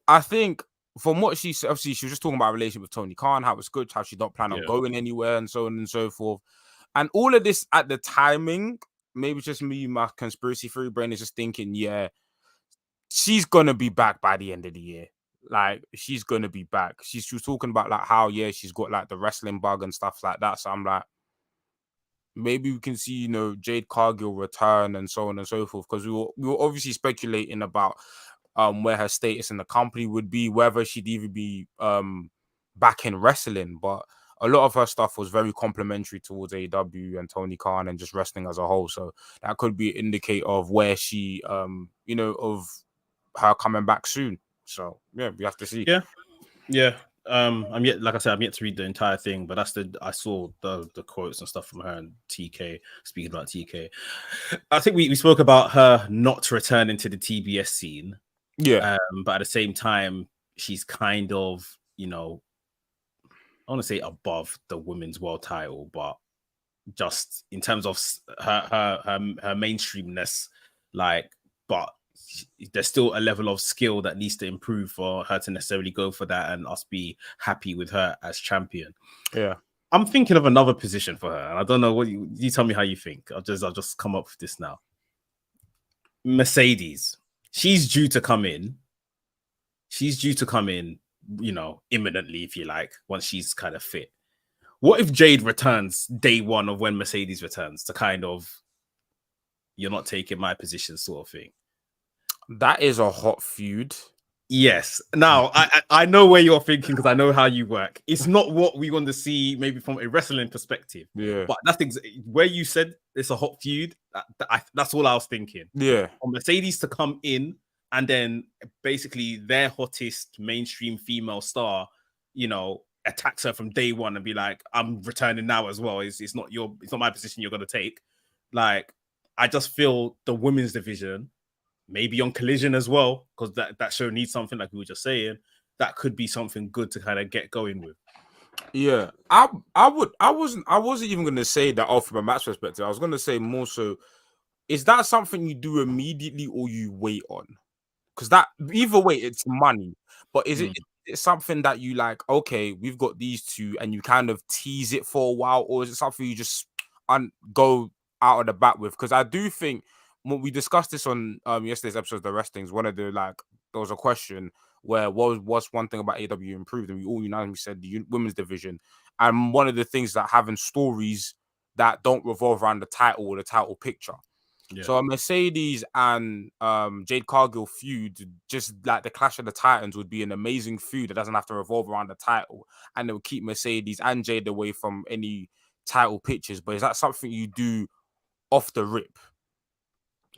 I think from what she said, obviously she was just talking about a relationship with Tony Khan, how it's good, how she don't plan on going anywhere, and so on and so forth. And all of this at the timing, maybe it's just me, my conspiracy theory brain is just thinking, she's gonna be back by the end of the year. She's gonna be back. She was talking about how she's got the wrestling bug and stuff like that. So I'm maybe we can see Jade Cargill return and so on and so forth, because we were obviously speculating about where her status in the company would be, whether she'd even be back in wrestling. But a lot of her stuff was very complimentary towards AEW and Tony Khan and just wrestling as a whole. So that could be an indicator of where she, of her coming back soon. So yeah, we have to see. Yeah. I'm yet to read the entire thing, but I saw the quotes and stuff from her and TK. Speaking about TK, I think we spoke about her not returning to the TBS scene. Yeah. But at the same time, she's kind of, I want to say above the women's world title, but just in terms of her mainstreamness, but there's still a level of skill that needs to improve for her to necessarily go for that and us be happy with her as champion. Yeah. I'm thinking of another position for her, and I don't know what you tell me how you think. I'll just come up with this now. Mercedes. She's due to come in. Imminently, if you like, once she's kind of fit. What if Jade returns day one of when Mercedes returns to kind of, you're not taking my position sort of thing? That is a hot feud. Yes. Now I know where you're thinking because I know how you work. It's not what we want to see, maybe from a wrestling perspective. Yeah. But that's where you said it's a hot feud. That's all I was thinking. Yeah. For Mercedes to come in and then basically their hottest mainstream female star, attacks her from day one and be like, "I'm returning now as well." It's not my position you're gonna take. Like, I just feel the women's division, maybe on Collision as well, because that show needs something, like we were just saying, that could be something good to kind of get going with. Yeah, I wasn't even gonna say that off from a match perspective. I was gonna say more so, is that something you do immediately or you wait on? Because that either way, it's money. But is it something that you like? Okay, we've got these two, and you kind of tease it for a while, or is it something you just go out of the bat with? Because I do think when we discussed this on yesterday's episode of the WRESTHINGS, one of the there was a question where what's one thing about AEW improved, and we all unanimously said the women's division. And one of the things that having stories that don't revolve around the title or the title picture. Yeah. So a Mercedes and Jade Cargill feud, just like the Clash of the Titans, would be an amazing feud that doesn't have to revolve around the title, and it will keep Mercedes and Jade away from any title pictures. But is that something you do off the rip?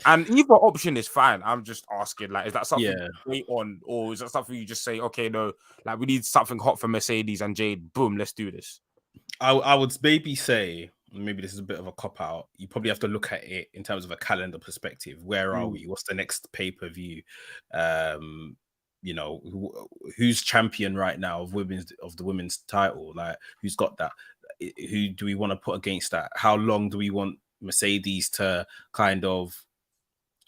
And either option is fine. I'm just asking, like, is that something you wait on, or is that something you just say, okay, no, like we need something hot for Mercedes and Jade, boom, let's do this? I would maybe say, maybe this is a bit of a cop-out, you probably have to look at it in terms of a calendar perspective. Where are we? What's the next pay-per-view? Who's champion right now of the women's title? Like, who's got that? Who do we want to put against that? How long do we want Mercedes to kind of,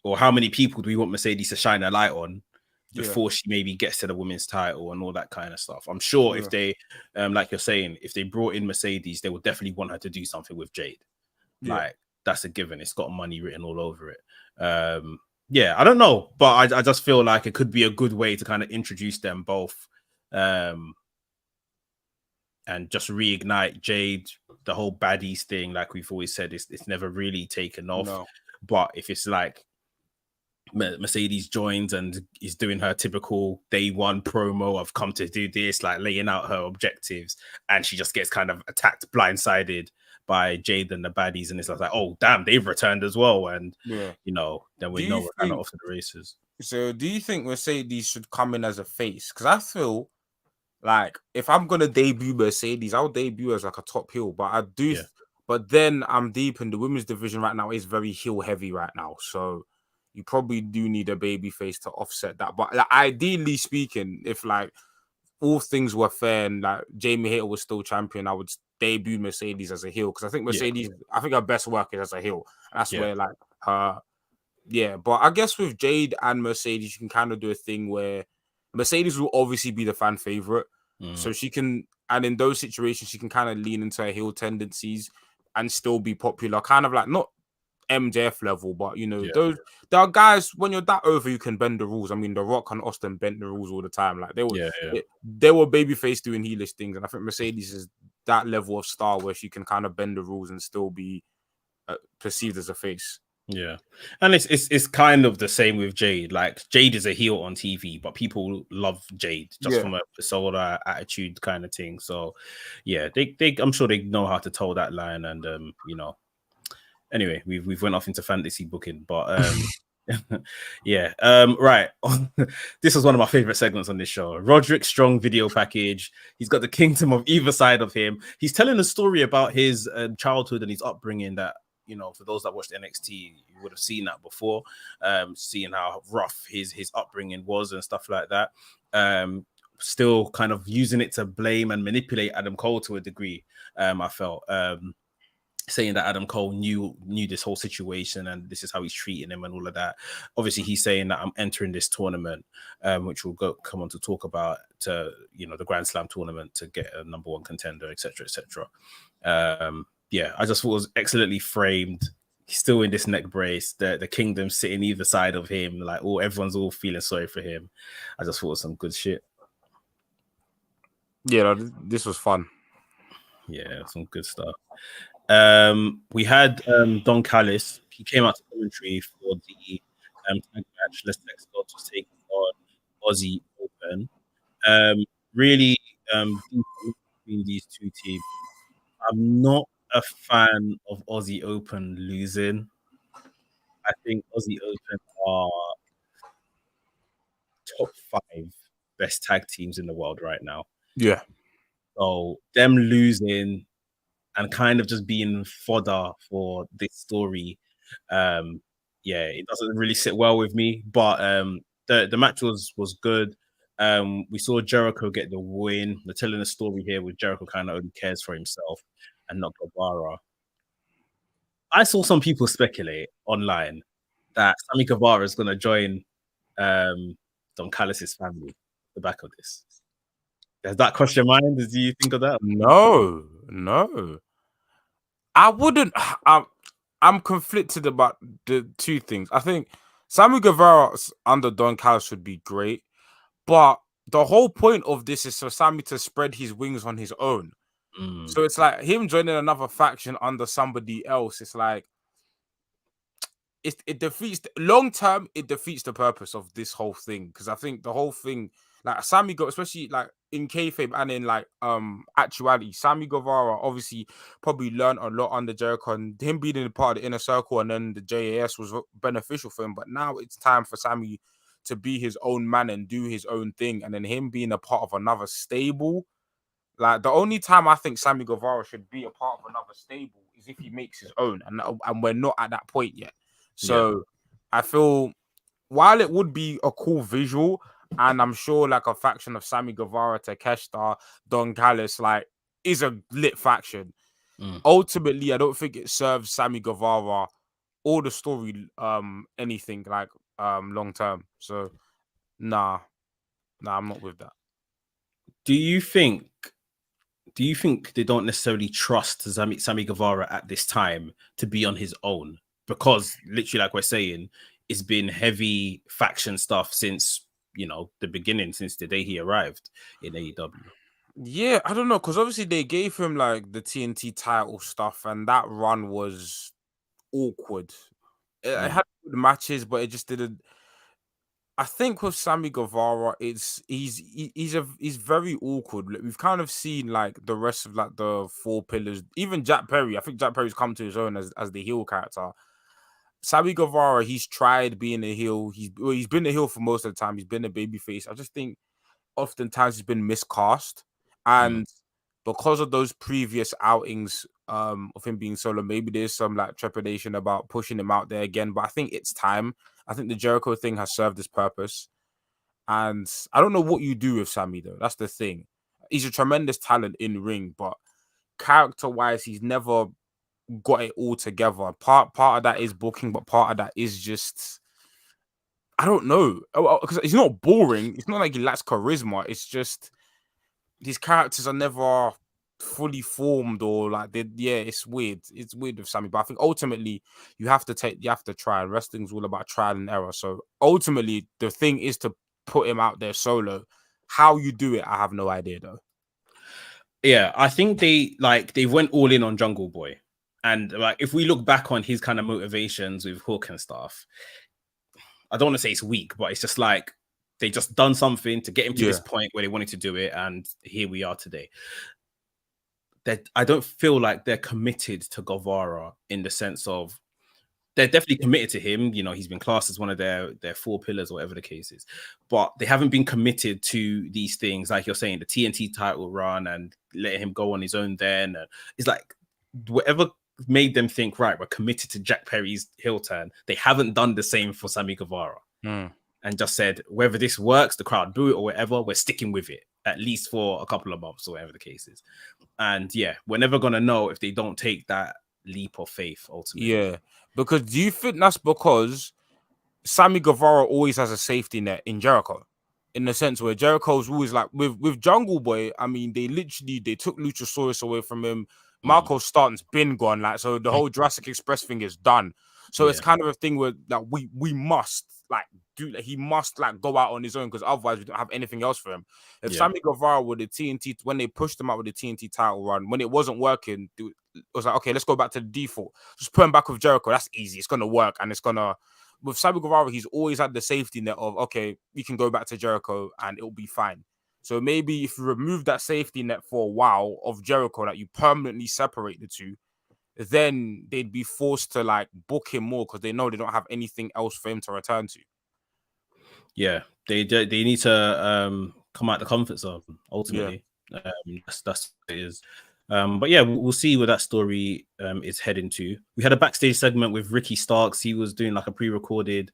or how many people do we want Mercedes to shine a light on before she maybe gets to the women's title and all that kind of stuff? I'm sure if they, like you're saying, if they brought in Mercedes, they would definitely want her to do something with Jade. Like, that's a given. It's got money written all over it. I don't know, but I just feel like it could be a good way to kind of introduce them both, and just reignite Jade. The whole baddies thing, like we've always said, it's never really taken off. No. But if it's like Mercedes joins and is doing her typical day one promo of come to do this, like laying out her objectives, and she just gets kind of attacked blindsided by Jade and the baddies, and it's like, oh damn, they've returned as well, and then we know we're kind of off to the races. So do you think Mercedes should come in as a face? Because I feel like if I'm gonna debut Mercedes, I'll debut as like a top heel, but I do but then I'm deep in the women's division right now, is very heel heavy right now, so you probably do need a baby face to offset that. But like, ideally speaking, if like all things were fair and like Jamie Hayter was still champion, I would debut Mercedes as a heel, because I think Mercedes, I think her best work is as a heel. That's where like her, But I guess with Jade and Mercedes, you can kind of do a thing where Mercedes will obviously be the fan favorite, so she can, and in those situations, she can kind of lean into her heel tendencies and still be popular, kind of like not MJF level, but those there are guys, when you're that over, you can bend the rules. I mean, The Rock and Austin bent the rules all the time. Like they were babyface doing heelish things, and I think Mercedes is that level of star where she can kind of bend the rules and still be perceived as a face. Yeah, and it's kind of the same with Jade. Like Jade is a heel on TV, but people love Jade just from a persona, attitude kind of thing. So they I'm sure they know how to toe that line, and Anyway, we've went off into fantasy booking, but right. This was one of my favorite segments on this show. Roderick Strong video package. He's got the kingdom of either side of him. He's telling a story about his childhood and his upbringing that, for those that watched NXT, you would have seen that before, seeing how rough his upbringing was and stuff like that. Still kind of using it to blame and manipulate Adam Cole to a degree, I felt. Saying that Adam Cole knew this whole situation and this is how he's treating him and all of that. Obviously, he's saying that I'm entering this tournament, which we'll come on to talk about, to the Grand Slam tournament, to get a number one contender, etc., etc. I just thought it was excellently framed. He's still in this neck brace. The kingdom sitting either side of him, like everyone's all feeling sorry for him. I just thought it was some good shit. Yeah, this was fun. Yeah, some good stuff. We had Don Callis. He came out to commentary for the tag match. Let's Exalt was taking on Ozzy Really, between these two teams, I'm not a fan of Aussie Open losing. I think Aussie Open are top 5 best tag teams in the world right now. Yeah. So them losing and kind of just being fodder for this story, it doesn't really sit well with me. But the match was good. We saw Jericho get the win. They're telling a story here with Jericho kind of only cares for himself and not Guevara. I saw some people speculate online that Sammy Guevara is going to join Don Callis' family. The back of this. Does that cross your mind? Do you think of that? No. I wouldn't. I'm conflicted about the two things. I think Sammy Guevara under Don Callis would be great, but the whole point of this is for Sammy to spread his wings on his own. So it's like him joining another faction under somebody else. It's like it defeats long term. It defeats the purpose of this whole thing, because I think the whole thing, like Sammy got, especially like in kayfabe and in like actuality, Sammy Guevara obviously probably learned a lot under Jericho, and him being in part of the inner circle and then the JAS was beneficial for him. But now it's time for Sammy to be his own man and do his own thing, and then him being a part of another stable. Like the only time I think Sammy Guevara should be a part of another stable is if he makes his own, and we're not at that point yet. So I feel while it would be a cool visual, and I'm sure like a faction of Sammy Guevara, Takeshita, Don Callis, like is a lit faction. Ultimately, I don't think it serves Sammy Guevara or the story anything like long term. So nah, I'm not with that. Do you think they don't necessarily trust Sammy Guevara at this time to be on his own? Because literally, like we're saying, it's been heavy faction stuff since, the beginning, since the day he arrived in AEW. Yeah, I don't know, because obviously they gave him like the TNT title stuff, and that run was awkward. It had good matches, but it just didn't. I think with Sammy Guevara, he's very awkward. Like, we've kind of seen like the rest of like the 4 pillars, even Jack Perry. I think Jack Perry's come to his own as the heel character. Sammy Guevara, he's tried being a heel. He's been a heel for most of the time. He's been a babyface. I just think oftentimes he's been miscast, and because of those previous outings of him being solo, maybe there's some like trepidation about pushing him out there again. But I think it's time. I think the Jericho thing has served its purpose. And I don't know what you do with Sammy, though. That's the thing. He's a tremendous talent in ring, but character-wise, he's never got it all together. Part of that is booking, but part of that is just, I don't know. Because he's not boring. It's not like he lacks charisma. It's just these characters are never fully formed, or like it's weird. It's weird with Sammy, but I think ultimately you have to try. Wrestling's all about trial and error. So ultimately the thing is to put him out there solo. How you do it, I have no idea though. Yeah, I think they went all in on Jungle Boy, and like if we look back on his kind of motivations with Hook and stuff, I don't want to say it's weak, but it's just like they just done something to get him to this point where they wanted to do it, and here we are today. That I don't feel like they're committed to Guevara in the sense of they're definitely committed to him. He's been classed as one of their 4 pillars, or whatever the case is, but they haven't been committed to these things, like you're saying, the TNT title run and letting him go on his own. Then it's like whatever made them think, right, we're committed to Jack Perry's heel turn. They haven't done the same for Sammy Guevara. And just said, whether this works, the crowd boo it or whatever, we're sticking with it, at least for a couple of months or whatever the case is. And we're never going to know if they don't take that leap of faith ultimately. Yeah, because do you think that's because Sammy Guevara always has a safety net in Jericho? In the sense where Jericho's always like, with Jungle Boy, I mean, they took Luchasaurus away from him. Marco Stanton's been gone, like, so the whole Jurassic Express thing is done. So it's kind of a thing where that we must like do. Like, he must like go out on his own, because otherwise we don't have anything else for him. If Sammy Guevara with the TNT, when they pushed him out with the TNT title run, when it wasn't working, it was like, okay, let's go back to the default. Just put him back with Jericho. That's easy. It's gonna work, and it's gonna. With Sammy Guevara, he's always had the safety net of, okay, we can go back to Jericho and it'll be fine. So maybe if you remove that safety net for a while of Jericho, that you permanently separate the two, then they'd be forced to like book him more because they know they don't have anything else for him to return to. Yeah, they need to come out the comfort zone ultimately. That's what it is. But yeah, we'll see where that story is heading to. We had a backstage segment with Ricky Starks. He was doing like a pre-recorded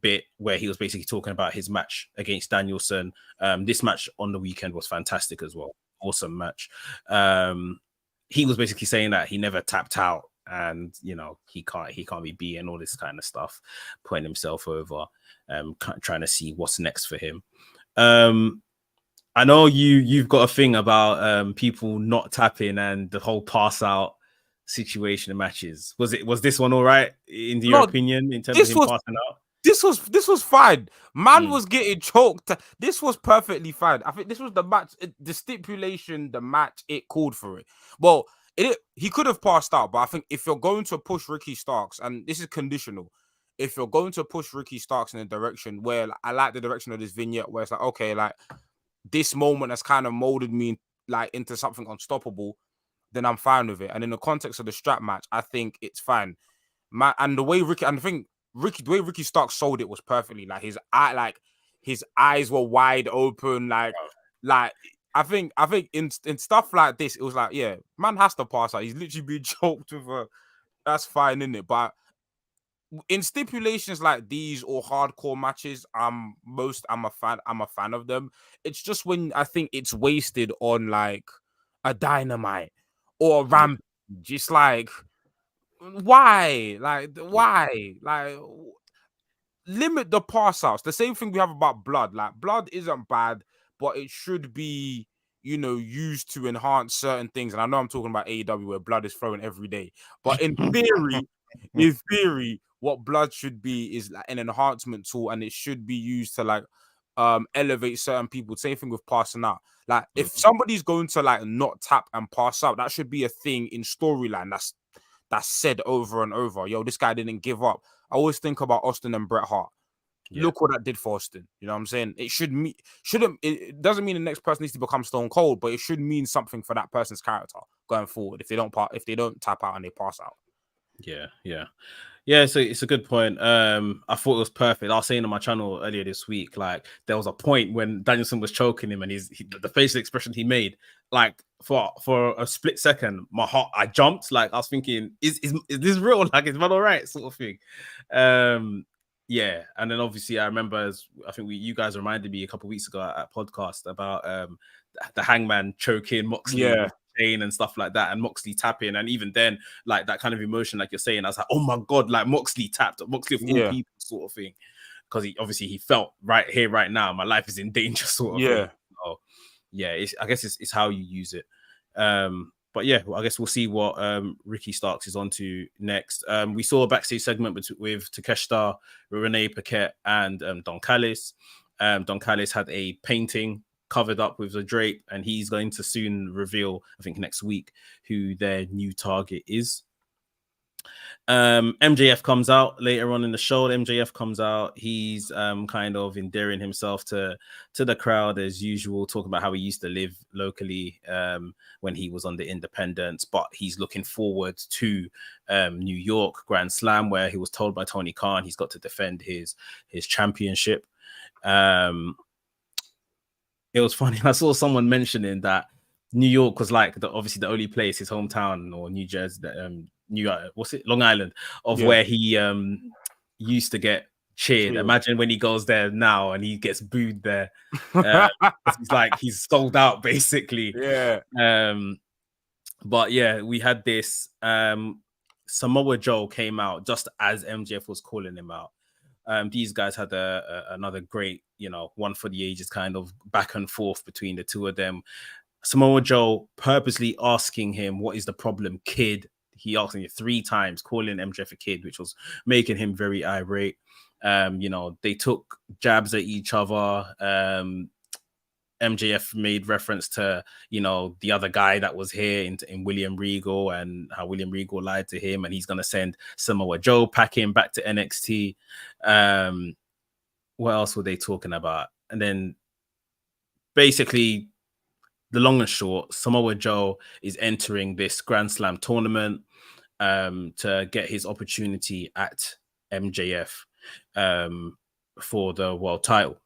bit where he was basically talking about his match against Danielson. This match on the weekend was fantastic as well. Awesome match. He was basically saying that he never tapped out, and you know he can't be beaten, all this kind of stuff, putting himself over, trying to see what's next for him. I know you've got a thing about people not tapping and the whole pass out situation in matches. Was this one all right in your opinion in terms of him passing out? This was fine. Man was getting choked. This was perfectly fine. I think this was the match, the stipulation, the match, it called for it. Well, he could have passed out, but I think if you're going to push Ricky Starks, and this is conditional, if you're going to push Ricky Starks in a direction where I like the direction of this vignette, where it's like, okay, like this moment has kind of molded me like into something unstoppable, then I'm fine with it. And in the context of the strap match, I think it's fine. And the way the way Ricky Starks sold it was perfectly. Like his eyes were wide open. Like I think in stuff like this, it was like, yeah, man has to pass out. He's literally being choked with that's fine, isn't it? But in stipulations like these or hardcore matches, I'm a fan of them. It's just when I think it's wasted on like a Dynamite or a Rampage. Just like why? Like limit the pass outs. The same thing we have about blood. Like blood isn't bad, but it should be, you know, used to enhance certain things. And I know I'm talking about AEW where blood is thrown every day. But in theory, what blood should be is like an enhancement tool, and it should be used to like elevate certain people. Same thing with passing out. Like if somebody's going to like not tap and pass out, that should be a thing in storyline that's said over and over. Yo, this guy didn't give up. I always think about Austin and Bret Hart. Yeah. Look what that did for Austin. You know what I'm saying? It doesn't mean the next person needs to become Stone Cold, but it should mean something for that person's character going forward if they don't tap out and they pass out. Yeah, so it's a good point. I thought it was perfect. I was saying on my channel earlier this week, like there was a point when Danielson was choking him and the facial expression he made, like for a split second, I jumped. Like I was thinking, is this real? Like, is that all right? Sort of thing. Yeah, and then obviously I remember, I think you guys reminded me a couple of weeks ago at podcast about the Hangman choking Moxley. Yeah. And stuff like that, and Moxley tapping, and even then, like that kind of emotion, like you're saying, I was like, oh my god, like Moxley tapped, Moxley of all people, sort of thing, because he felt right here, right now, my life is in danger, sort of thing. So, yeah, I guess it's how you use it. But yeah, I guess we'll see what Ricky Starks is on to next. We saw a backstage segment with Takeshita, Renee Paquette, and Don Callis. Don Callis had a painting covered up with a drape, and he's going to soon reveal, I think next week, who their new target is. MJF comes out later on in the show. MJF comes out. He's kind of endearing himself to the crowd as usual, talking about how he used to live locally when he was on the independents, but he's looking forward to New York Grand Slam, where he was told by Tony Khan he's got to defend his championship. It was funny. I saw someone mentioning that New York was like obviously the only place, his hometown, or New Jersey, Long Island, where he used to get cheered. Imagine when he goes there now and he gets booed there. It's like he's sold out basically. Yeah. But yeah, we had this. Samoa Joe came out just as MJF was calling him out. These guys had another great, one for the ages kind of back and forth between the two of them. Samoa Joe purposely asking him, what is the problem, kid? He asked him 3 times, calling MJF a kid, which was making him very irate. They took jabs at each other. MJF made reference to, the other guy that was here in William Regal, and how William Regal lied to him, and he's going to send Samoa Joe packing back to NXT. What else were they talking about? And then basically, the long and short, Samoa Joe is entering this Grand Slam tournament to get his opportunity at MJF for the world title.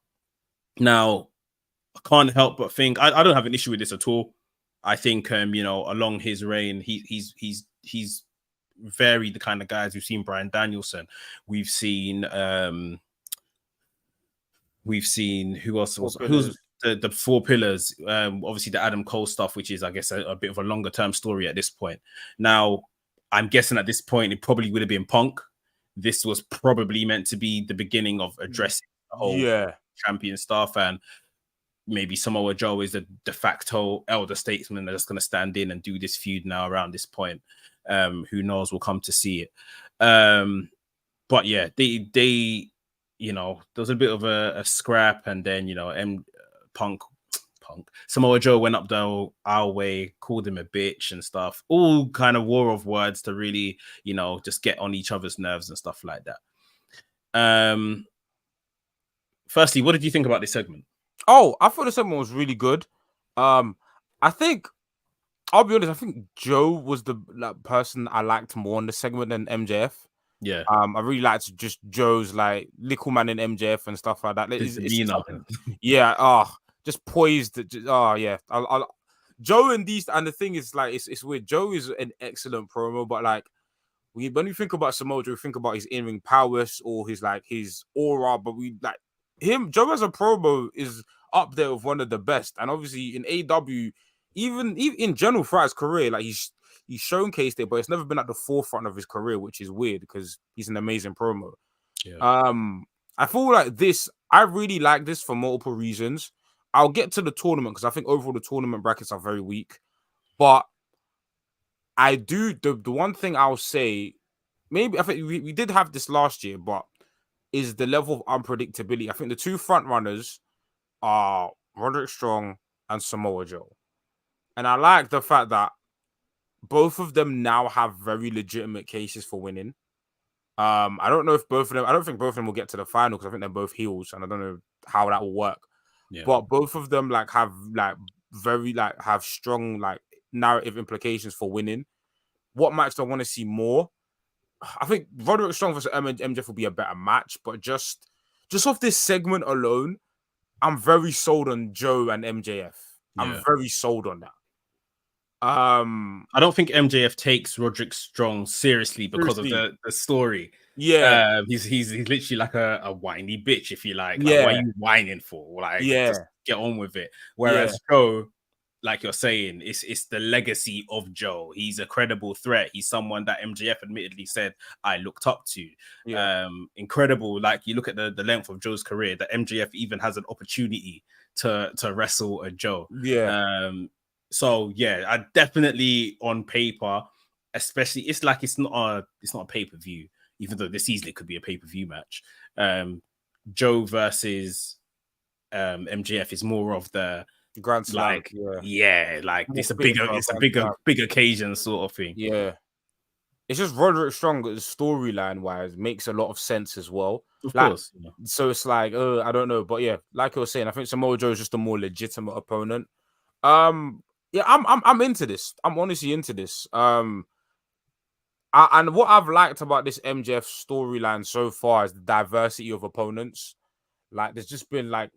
Now, I can't help but think I don't have an issue with this at all. I think along his reign, he's varied the kind of guys. We've seen Bryan Danielson, we've seen who else was who's the four pillars, obviously the Adam Cole stuff, which is I guess a bit of a longer term story at this point. Now I'm guessing at this point it probably would have been Punk. This was probably meant to be the beginning of addressing the whole champion stuff, and maybe Samoa Joe is the de facto elder statesman that's going to stand in and do this feud now around this point. Who knows? We'll come to see it. But yeah, they there was a bit of a scrap, and then Punk Samoa Joe went up our way, called him a bitch and stuff. All kind of war of words to really just get on each other's nerves and stuff like that. Firstly, what did you think about this segment? Oh, I thought the segment was really good. I think, I'll be honest, I think Joe was the person I liked more in the segment than MJF. Yeah. I really liked just Joe's little man in MJF and stuff like that. Just poised. Joe and these, and the thing is, it's weird. Joe is an excellent promo, but when you think about Samoa Joe, we think about his in-ring prowess or his aura, but Joe as a promo is up there with one of the best. And obviously in AEW, even in general throughout his career, he's showcased it, but it's never been at the forefront of his career, which is weird because he's an amazing promo. Yeah. I feel like this, I really like this for multiple reasons. I'll get to the tournament because I think overall the tournament brackets are very weak. But I do, the one thing I'll say, maybe I think we did have this last year, but is the level of unpredictability. I think the two front runners are Roderick Strong and Samoa Joe. And I like the fact that both of them now have very legitimate cases for winning. I don't think both of them will get to the final because I think they're both heels, and I don't know how that will work. Yeah. But both of them have very have strong narrative implications for winning. What match do I want to see more? I think Roderick Strong versus MJF will be a better match, but just off this segment alone, I'm very sold on Joe and MJF. I'm very sold on that. I don't think MJF takes Roderick Strong seriously because of the story. Yeah, he's literally like a whiny bitch, if you like. What are you whining for? Just get on with it. Whereas Joe, like you're saying, it's the legacy of Joe. He's a credible threat. He's someone that MJF admittedly said I looked up to. Incredible. You look at the length of Joe's career, that MJF even has an opportunity to wrestle a Joe. So I definitely on paper, especially it's not a pay-per-view, even though this easily could be a pay-per-view match. Joe versus MJF is more of the Grand Slam. It's a big occasion sort of thing. Yeah. It's just Roderick Strong storyline wise makes a lot of sense as well. Of course. So it's I don't know. But yeah, like I was saying, I think Samoa Joe is just a more legitimate opponent. I'm into this. I'm honestly into this. And what I've liked about this MJF storyline so far is the diversity of opponents. There's just been a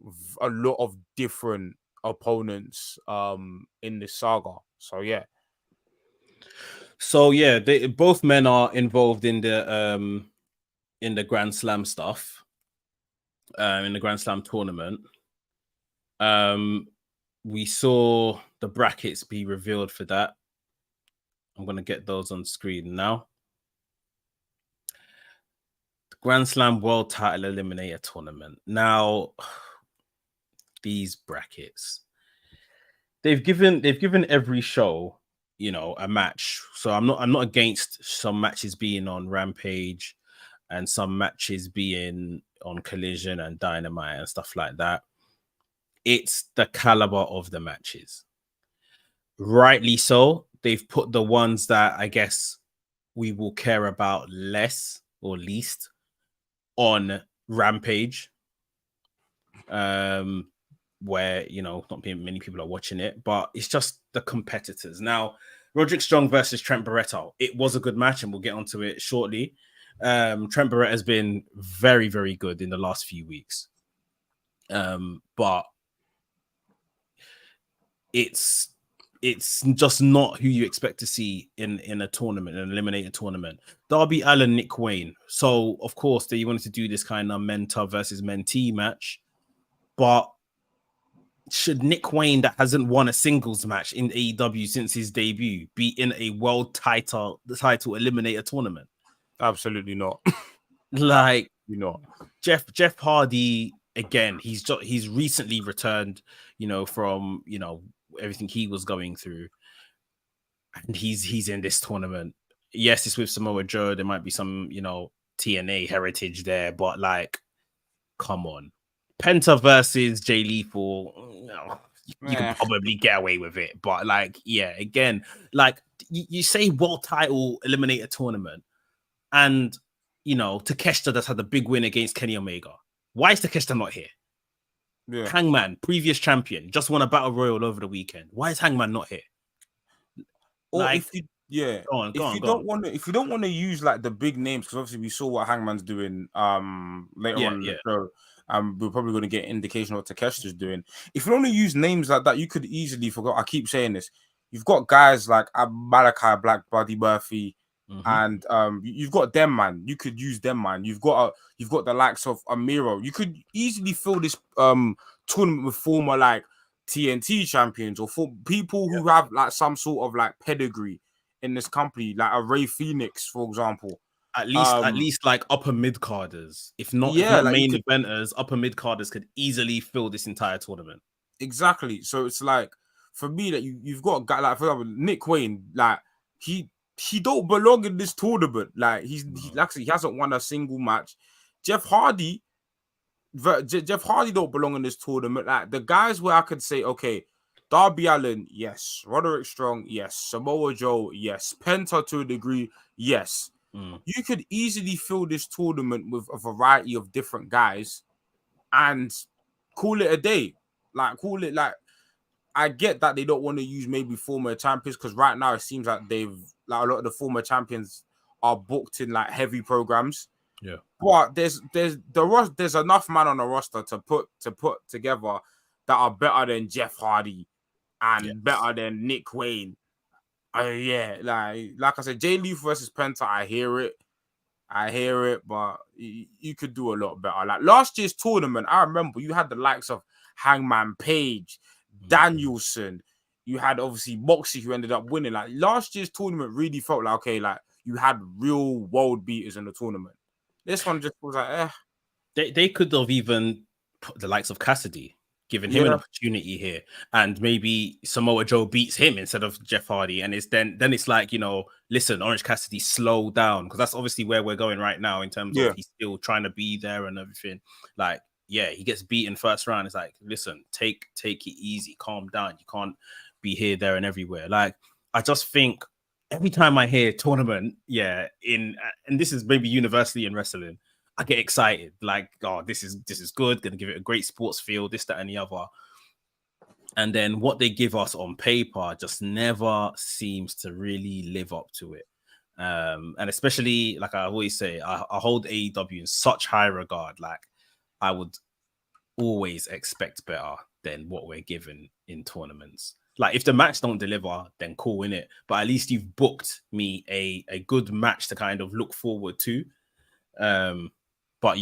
lot of different opponents in this saga. Both men are involved in the Grand Slam stuff, in the Grand Slam tournament. We saw the brackets be revealed for that. I'm going to get those on screen now. The Grand Slam World Title Eliminator Tournament. Now, these brackets, they've given every show, a match. So I'm not against some matches being on Rampage and some matches being on Collision and Dynamite and stuff like that. It's the caliber of the matches. Rightly so. They've put the ones that I guess we will care about less or least on Rampage. where, not many people are watching it, but it's just the competitors. Now, Roderick Strong versus Trent Beretta. It was a good match, and we'll get onto it shortly. Trent Beretta has been very, very good in the last few weeks. But it's just not who you expect to see in a tournament, an eliminator tournament. Darby Allin, Nick Wayne. So, of course, they wanted to do this kind of mentor versus mentee match. But should Nick Wayne, that hasn't won a singles match in AEW since his debut, be in a world title eliminator tournament? Absolutely not. Like, not. Jeff Hardy, again, he's recently returned, from everything he was going through, and he's in this tournament. Yes, it's with Samoa Joe. There might be some TNA heritage there, but like, come on. Penta versus Jay Lethal, you can probably get away with it. But like, yeah, again, like you say world title eliminator tournament, and Takeshita that's had a big win against Kenny Omega. Why is Takeshita not here? Yeah. Hangman, previous champion, just won a battle royal over the weekend. Why is Hangman not here? Or like, if you don't want to use like the big names, because obviously we saw what Hangman's doing later on in the show. We're probably going to get an indication of what Takeshita's doing. If you don't use names like that, you could easily forget. I keep saying this. You've got guys like Malachi Black, Buddy Murphy, and you've got them, man. You could use them, man. You've got the likes of Amiro. You could easily fill this tournament with former like TNT champions or for people who have like some sort of like pedigree in this company, like a Ray Phoenix, for example. At least like upper mid carders, if not main eventers, upper mid carders could easily fill this entire tournament. Exactly. So it's like, for me, that you've got a guy like, for example, Nick Wayne, like he don't belong in this tournament. Like he hasn't won a single match. Jeff Hardy don't belong in this tournament. Like the guys where I could say, okay, Darby Allin, yes. Roderick Strong, yes. Samoa Joe, yes. Penta to a degree, yes. You could easily fill this tournament with a variety of different guys and call it a day. Like, I get that they don't want to use maybe former champions, because right now it seems like a lot of the former champions are booked in like heavy programs. Yeah. But there's enough man on the roster to put together that are better than Jeff Hardy and better than Nick Wayne. Like I said, Jay Lethal versus Penta, I hear it, but you could do a lot better. Like last year's tournament, I remember you had the likes of Hangman Page, Danielson, you had obviously Moxie who ended up winning. Like last year's tournament really felt like, okay, like you had real world beaters in the tournament. This one just was like, They could have even put the likes of Cassidy, giving him an opportunity here, and maybe Samoa Joe beats him instead of Jeff Hardy, and it's then it's like, listen, Orange Cassidy, slow down, because that's obviously where we're going right now in terms of he's still trying to be there and everything. Like, he gets beaten first round. It's like, listen, take it easy, calm down. You can't be here, there, and everywhere. Like, I just think every time I hear tournament, and this is maybe universally in wrestling, I get excited. Like, oh, this is good. Gonna give it a great sports feel, this, that, and the other. And then what they give us on paper just never seems to really live up to it. And especially, like I always say, I hold AEW in such high regard. Like, I would always expect better than what we're given in tournaments. Like, if the match don't deliver, then cool, innit? But at least you've booked me a good match to kind of look forward to. But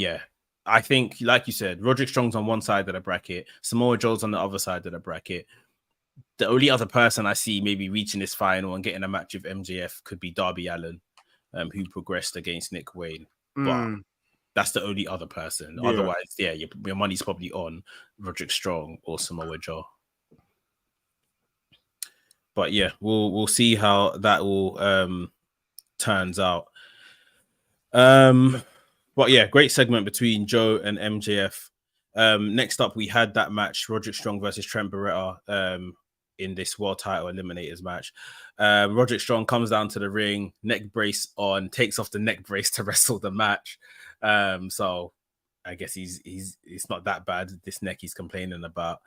I think, like you said, Roderick Strong's on one side of the bracket, Samoa Joe's on the other side of the bracket. The only other person I see maybe reaching this final and getting a match with MJF could be Darby Allin, who progressed against Nick Wayne. But that's the only other person. Otherwise, your money's probably on Roderick Strong or Samoa Joe. But we'll see how that all turns out. But great segment between Joe and MJF. Next up, we had that match, Roderick Strong versus Trent Beretta, in this world title eliminators match. Roderick Strong comes down to the ring, neck brace on, takes off the neck brace to wrestle the match. So I guess it's not that bad. This neck he's complaining about.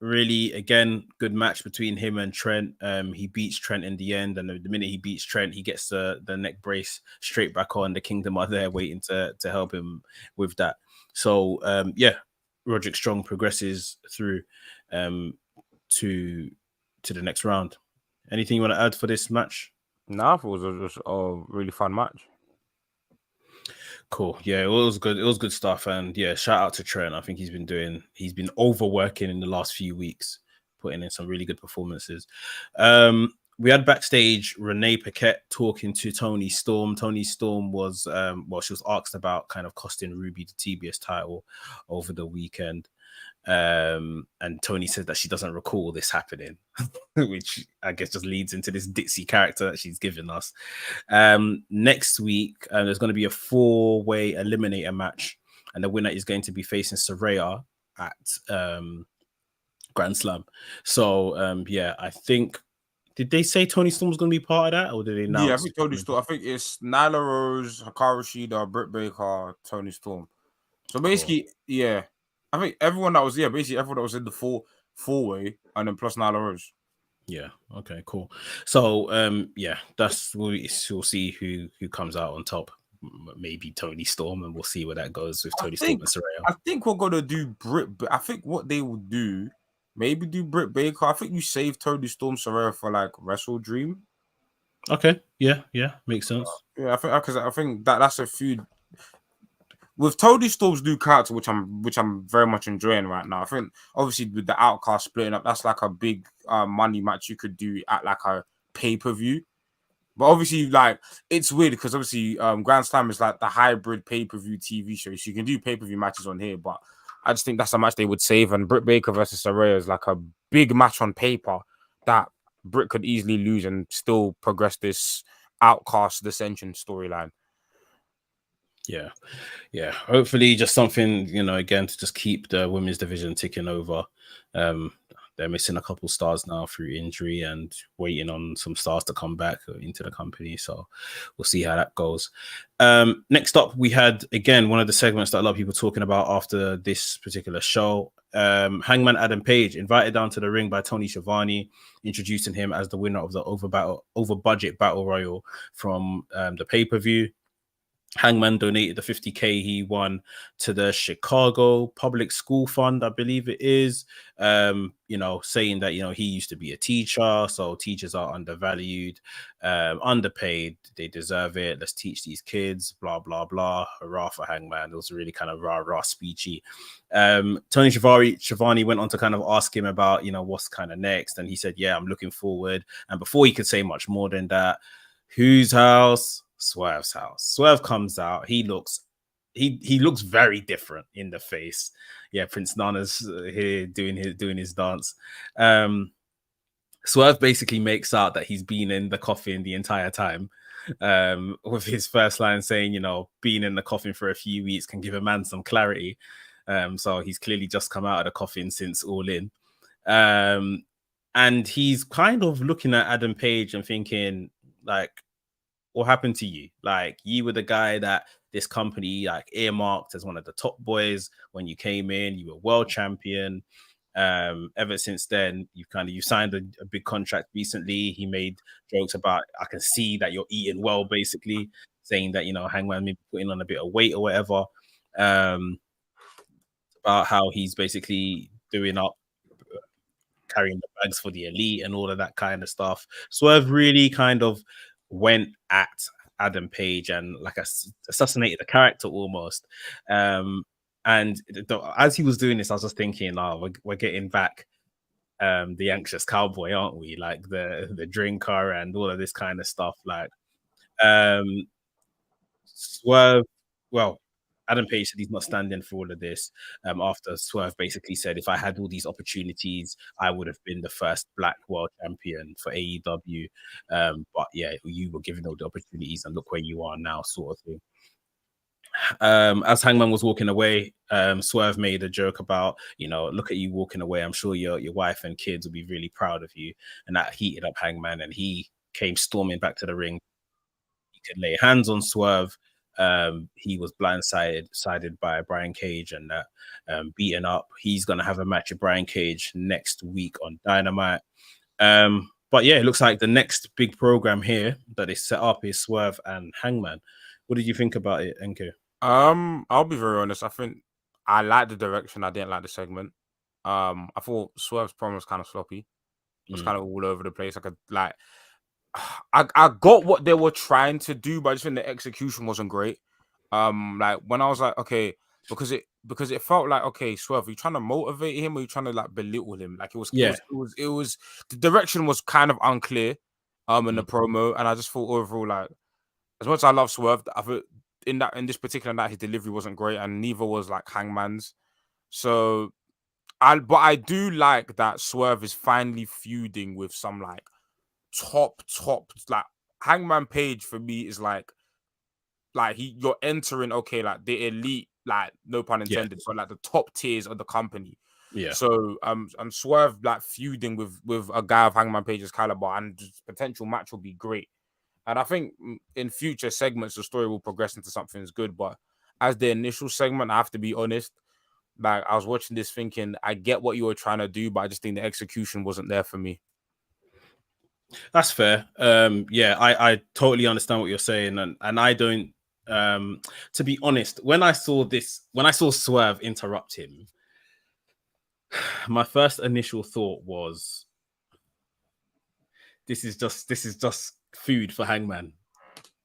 Really, again, good match between him and Trent. He beats Trent in the end, and the minute he beats Trent, he gets the neck brace straight back on. The Kingdom are there waiting to help him with that. So yeah, Roderick Strong progresses through to the next round. Anything you want to add for this match? No, it was just a really fun match. Cool. Yeah, it was good. It was good stuff. And yeah, shout out to Trent. I think he's been overworking in the last few weeks, putting in some really good performances. We had backstage Renee Paquette talking to Toni Storm. Toni Storm was she was asked about kind of costing Ruby the TBS title over the weekend. And Toni said that she doesn't recall this happening, which I guess just leads into this ditzy character that she's given us. Next week, there's going to be a 4-way eliminator match, and the winner is going to be facing Saraya at Grand Slam. So yeah, I think, did they say Toni Storm's going to be part of that, or did they announce? Yeah, I think Toni Storm. I think it's Nyla Rose, Hikaru Shida, Britt Baker, Toni Storm. So basically, cool. Yeah. I think everyone that was in the four-way, and then plus Nyla Rose. Yeah. Okay. Cool. So yeah, we'll see who comes out on top. Maybe Toni Storm, and we'll see where that goes with Toni Storm and Saraya. I think we're gonna do Britt. I think what they will do, maybe do Britt Baker. I think you save Toni Storm, Saraya for like Wrestle Dream. Okay. Yeah. Makes sense. Yeah, I think that's a feud. With Toni Storm's new character, which I'm very much enjoying right now. I think obviously with the Outcast splitting up, that's like a big money match you could do at like a pay-per-view. But obviously, like, it's weird because obviously Grand Slam is like the hybrid pay-per-view TV show, so you can do pay-per-view matches on here. But I just think that's a match they would save. And Britt Baker versus Saraya is like a big match on paper that Britt could easily lose and still progress this Outcast dissension storyline. Yeah. Hopefully, just something, again, to just keep the women's division ticking over. They're missing a couple stars now through injury and waiting on some stars to come back into the company. So we'll see how that goes. Next up, we had, again, one of the segments that a lot of people are talking about after this particular show. Hangman Adam Page invited down to the ring by Tony Schiavone, introducing him as the winner of the over budget battle royal from the pay-per-view. Hangman donated the $50,000 he won to the Chicago Public School Fund, I believe it is, saying that, he used to be a teacher, so teachers are undervalued, underpaid, they deserve it, let's teach these kids, blah, blah, blah, hurrah for Hangman. It was really kind of rah-rah speechy. Tony Schiavone went on to kind of ask him about, what's kind of next, and he said, yeah, I'm looking forward. And before he could say much more than that, whose house? Swerve's house. Swerve comes out. He looks very different in the face. Yeah, Prince Nana's here doing his dance. Swerve basically makes out that he's been in the coffin the entire time. With his first line saying, being in the coffin for a few weeks can give a man some clarity. So he's clearly just come out of the coffin since All In. And he's kind of looking at Adam Page and thinking, like, what happened to you? Like, you were the guy that this company like earmarked as one of the top boys when you came in. You were world champion. Ever since then, you signed a big contract recently. He made jokes about, I can see that you're eating well, basically saying that, Hangman maybe putting on a bit of weight or whatever. About how he's basically doing up, carrying the bags for the elite and all of that kind of stuff. Swerve really kind of went at Adam Page and like assassinated the character almost. And as he was doing this, I was just thinking, we're getting back the anxious cowboy, aren't we? Like the drinker and all of this kind of stuff. Like Swerve, well, Adam Page said he's not standing for all of this. After Swerve basically said, if I had all these opportunities, I would have been the first Black world champion for AEW. But yeah, you were given all the opportunities and look where you are now, sort of thing. As Hangman was walking away, Swerve made a joke about, look at you walking away. I'm sure your wife and kids will be really proud of you. And that heated up Hangman, and he came storming back to the ring. He could lay hands on Swerve. he was blindsided by Brian Cage and that beaten up. He's gonna have a match with Brian Cage next week on Dynamite. But yeah, it looks like the next big program here that is set up is Swerve and Hangman. What did you think about it, NK? I'll be very honest. I think I like the direction. I didn't like the segment. I thought Swerve's promo was kind of sloppy. It was kind of all over the place. I got what they were trying to do, but I just think the execution wasn't great. Like when I was like, okay, because it felt like, okay, Swerve, are you trying to motivate him or are you trying to like belittle him? Like it was the direction was kind of unclear in the promo, and I just thought overall, like, as much as I love Swerve, I thought in this particular night his delivery wasn't great, and neither was like Hangman's. So but I do like that Swerve is finally feuding with some like top like Hangman Page for me is like you're entering, okay, like the elite, like no pun intended, but like the top tiers of the company. Yeah. So Swerve like feuding with a guy of Hangman Page's caliber, and potential match will be great. And I think in future segments the story will progress into something that's good. But as the initial segment, I have to be honest, like I was watching this thinking, I get what you were trying to do, but I just think the execution wasn't there for me. That's fair. Yeah, I totally understand what you're saying, and I don't. To be honest, when I saw Swerve interrupt him, my first initial thought was, this is just food for Hangman.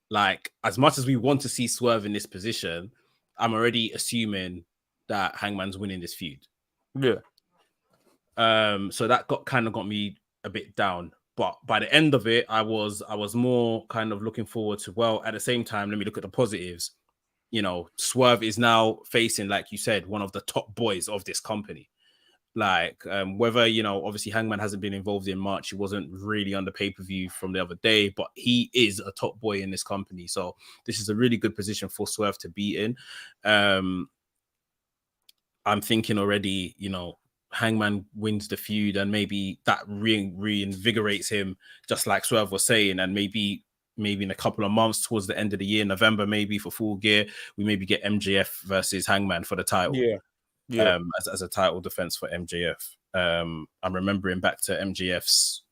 Like, as much as we want to see Swerve in this position, I'm already assuming that Hangman's winning this feud. Yeah. So that got me a bit down. But by the end of it, I was more kind of looking forward to, well, at the same time, let me look at the positives. You know, Swerve is now facing, like you said, one of the top boys of this company. Like, whether, you know, obviously Hangman hasn't been involved in much. He wasn't really on the pay-per-view from the other day, but he is a top boy in this company. So this is a really good position for Swerve to be in. I'm thinking already, you know, Hangman wins the feud and maybe that reinvigorates him, just like Swerve was saying, and maybe in a couple of months towards the end of the year, November, maybe for Full Gear, we maybe get MJF versus Hangman for the title. Yeah. As a title defense for MJF. I'm remembering back to MJF's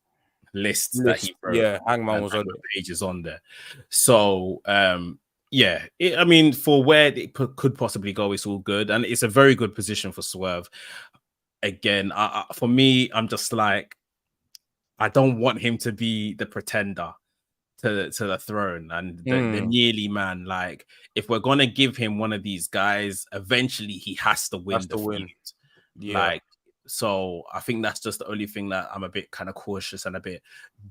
list that he wrote. Yeah, Hangman was on the pages on there. So yeah, I mean, for where it could possibly go, it's all good, and it's a very good position for Swerve. Again, for me, I'm just like, I don't want him to be the pretender to the throne and the nearly man. Like, if we're gonna give him one of these guys, eventually he has to win the feud. Yeah. Like, so I think that's just the only thing that I'm a bit kind of cautious and a bit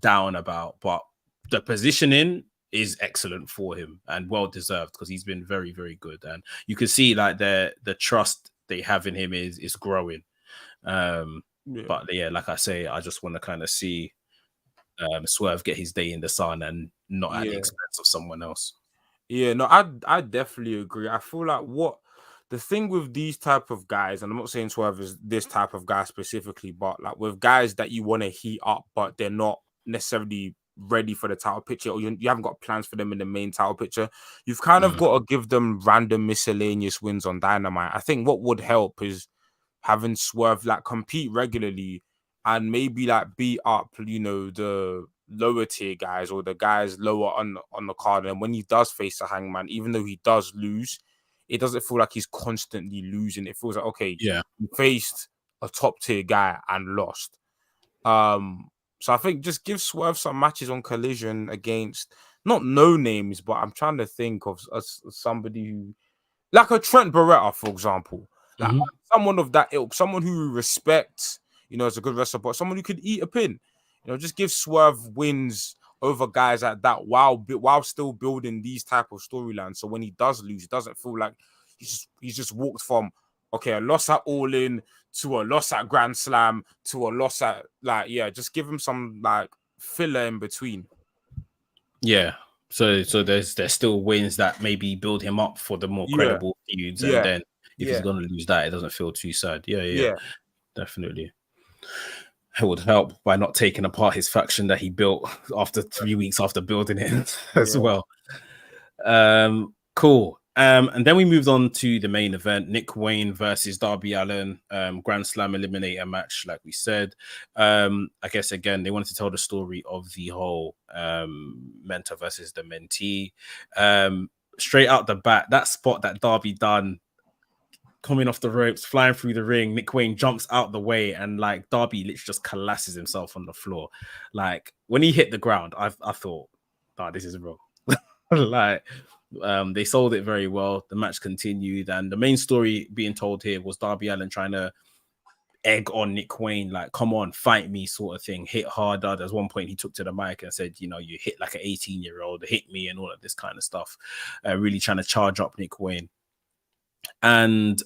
down about. But the positioning is excellent for him and well deserved, because he's been very, very good. And you can see like the trust they have in him is growing. But yeah, like I say, I just want to kind of see Swerve get his day in the sun and not at the expense of someone else. Yeah, no, I definitely agree. I feel like the thing with these type of guys, and I'm not saying Swerve is this type of guy specifically, but like with guys that you want to heat up, but they're not necessarily ready for the title picture, or you haven't got plans for them in the main title picture, you've kind of got to give them random miscellaneous wins on Dynamite. I think what would help is having Swerve like compete regularly and maybe like beat up, you know, the lower tier guys or the guys lower on the card. And when he does face a Hangman, even though he does lose, it doesn't feel like he's constantly losing. It feels like, okay, he faced a top tier guy and lost. So I think just give Swerve some matches on Collision against not no names, but I'm trying to think of somebody who, like a Trent Beretta, for example. Like someone of that ilk, someone who respects, you know, as a good wrestler, but someone who could eat a pin. You know, just give Swerve wins over guys like that while still building these type of storylines. So when he does lose, it doesn't feel like he's just walked from, okay, a loss at All In to a loss at Grand Slam to a loss at, like, just give him some like filler in between. Yeah. So there's still wins that maybe build him up for the more credible feuds, and then if he's gonna lose that, it doesn't feel too sad. Yeah, definitely. It would help by not taking apart his faction that he built after 3 weeks after building it as well. Cool. And then we moved on to the main event, Nick Wayne versus Darby Allin, Grand Slam eliminator match, like we said. I guess, again, they wanted to tell the story of the whole mentor versus the mentee. Straight out the bat, that spot that Darby done, coming off the ropes, flying through the ring, Nick Wayne jumps out the way, and like Darby literally just collapses himself on the floor. Like when he hit the ground, I thought, oh, this is wrong. Like, they sold it very well. The match continued, and the main story being told here was Darby Allin trying to egg on Nick Wayne, like, come on, fight me, sort of thing, hit harder. There's one point he took to the mic and said, you know, you hit like an 18-year-old, hit me, and all of this kind of stuff. Really trying to charge up Nick Wayne. And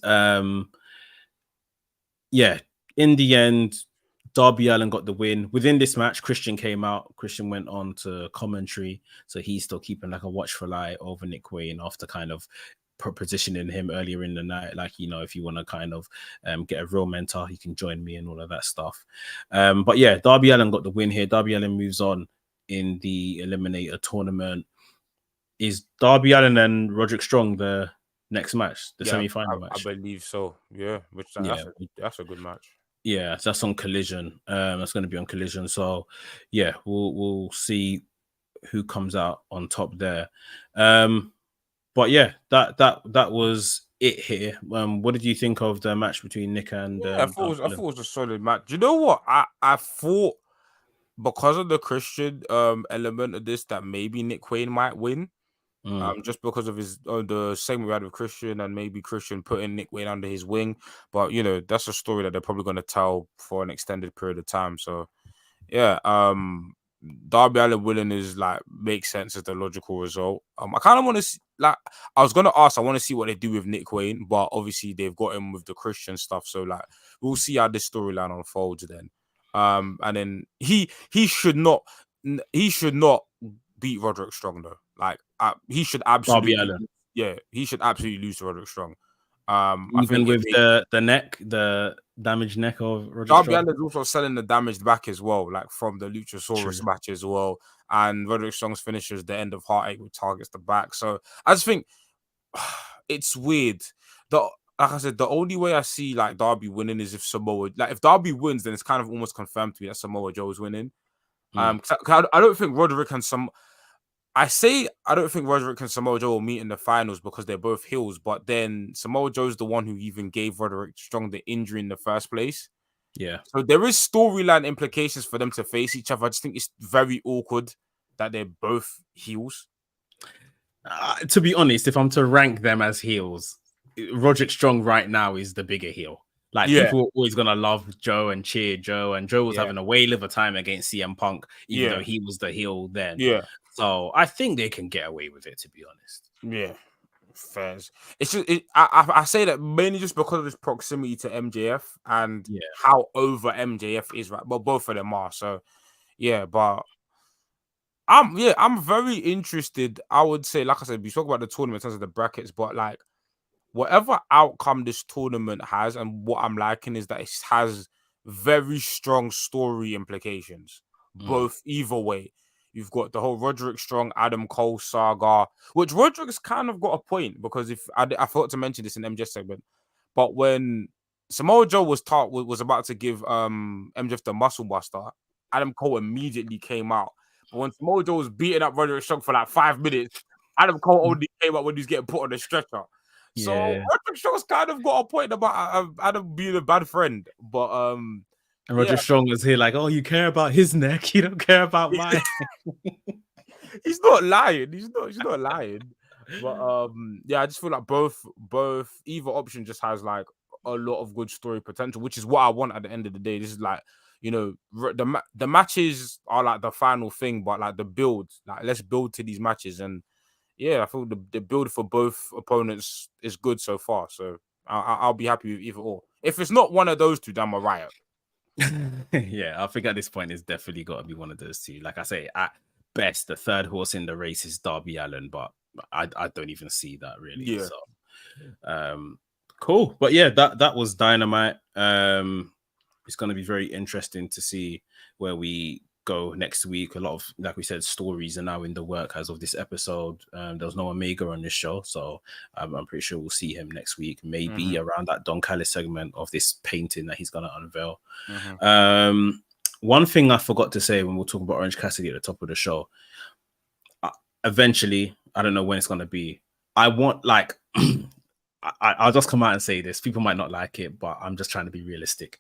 yeah, in the end, Darby Allin got the win. Within this match, Christian came out. Christian went on to commentary, so he's still keeping like a watchful eye over Nick Wayne after kind of positioning him earlier in the night, like, you know, if you want to kind of get a real mentor, he can join me and all of that stuff. But yeah, Darby Allin got the win here. Darby Allin moves on in the Eliminator tournament. Is Darby Allin and Roderick Strong the next match, the semi-final match? I believe so. Yeah, that's a good match. Yeah, that's on Collision. That's going to be on Collision. So yeah, we'll see who comes out on top there. But yeah, that was it here. What did you think of the match between Nick and? I thought it was a solid match. You know what? I thought because of the Christian element of this that maybe Nick Wayne might win. Just because of his the same we had with Christian, and maybe Christian putting Nick Wayne under his wing. But you know, that's a story that they're probably going to tell for an extended period of time. So yeah, Darby Allin winning is like makes sense as the logical result. I kind of want to see, like, I was going to ask, I want to see what they do with Nick Wayne, but obviously they've got him with the Christian stuff. So like, we'll see how this storyline unfolds then. And then he should not beat Roderick Strong though. Like, he should absolutely, he should absolutely lose to Roderick Strong. I think with the neck, the damaged neck of Roderick Darby Strong. Allin's also selling the damaged back as well, like from the Luchasaurus match as well. And Roderick Strong's finishes the end of Heartache, which targets the back. So I just think it's weird. Like I said, the only way I see like Darby winning is if Samoa, like if Darby wins, then it's kind of almost confirmed to me that Samoa Joe is winning. I don't think Roderick and I don't think Roderick and Samoa Joe will meet in the finals because they're both heels, but then Samoa Joe's the one who even gave Roderick Strong the injury in the first place. Yeah. So there is storyline implications for them to face each other. I just think it's very awkward that they're both heels. To be honest, if I'm to rank them as heels, Roderick Strong right now is the bigger heel. Like, people are always going to love Joe and cheer Joe, and Joe was having a whale of a time against CM Punk, even though he was the heel then. Yeah. So I think they can get away with it, to be honest. Yeah, fairs. It's just I say that mainly just because of this proximity to MJF and how over MJF is, right? But both of them are. So yeah, but I'm very interested. I would say, like I said, we spoke about the tournament in terms of the brackets, but like whatever outcome this tournament has, and what I'm liking is that it has very strong story implications, both either way. You've got the whole Roderick Strong, Adam Cole saga, which Roderick's kind of got a point, because if I forgot to mention this in MJF segment, but when Samoa Joe was about to give MJF the muscle buster, Adam Cole immediately came out. But when Samoa Joe was beating up Roderick Strong for like 5 minutes, Adam Cole only came out when he was getting put on the stretcher. So Roderick Strong's kind of got a point about Adam being a bad friend, but and Roderick Strong was here like, oh, you care about his neck, you don't care about mine. He's not lying. He's not lying. But I just feel like both either option just has like a lot of good story potential, which is what I want at the end of the day. This is like, you know, the matches are like the final thing, but like the build, like let's build to these matches. And yeah, I feel the build for both opponents is good so far. So I'll be happy with either or. If it's not one of those two, then I'm a riot. Yeah, I think at this point it's definitely got to be one of those two. Like I say, at best, the third horse in the race is Darby Allin, but I don't even see that really. Yeah. So, cool. But yeah, that was Dynamite. It's going to be very interesting to see where we go next week. A lot of, like we said, stories are now in the work as of this episode. There was no Omega on this show, so I'm pretty sure we'll see him next week, maybe around that Don Callis segment of this painting that he's going to unveil. One thing I forgot to say when we're talking about Orange Cassidy at the top of the show, eventually, I don't know when it's going to be, I want, like, I'll just come out and say this. People might not like it, but I'm just trying to be realistic.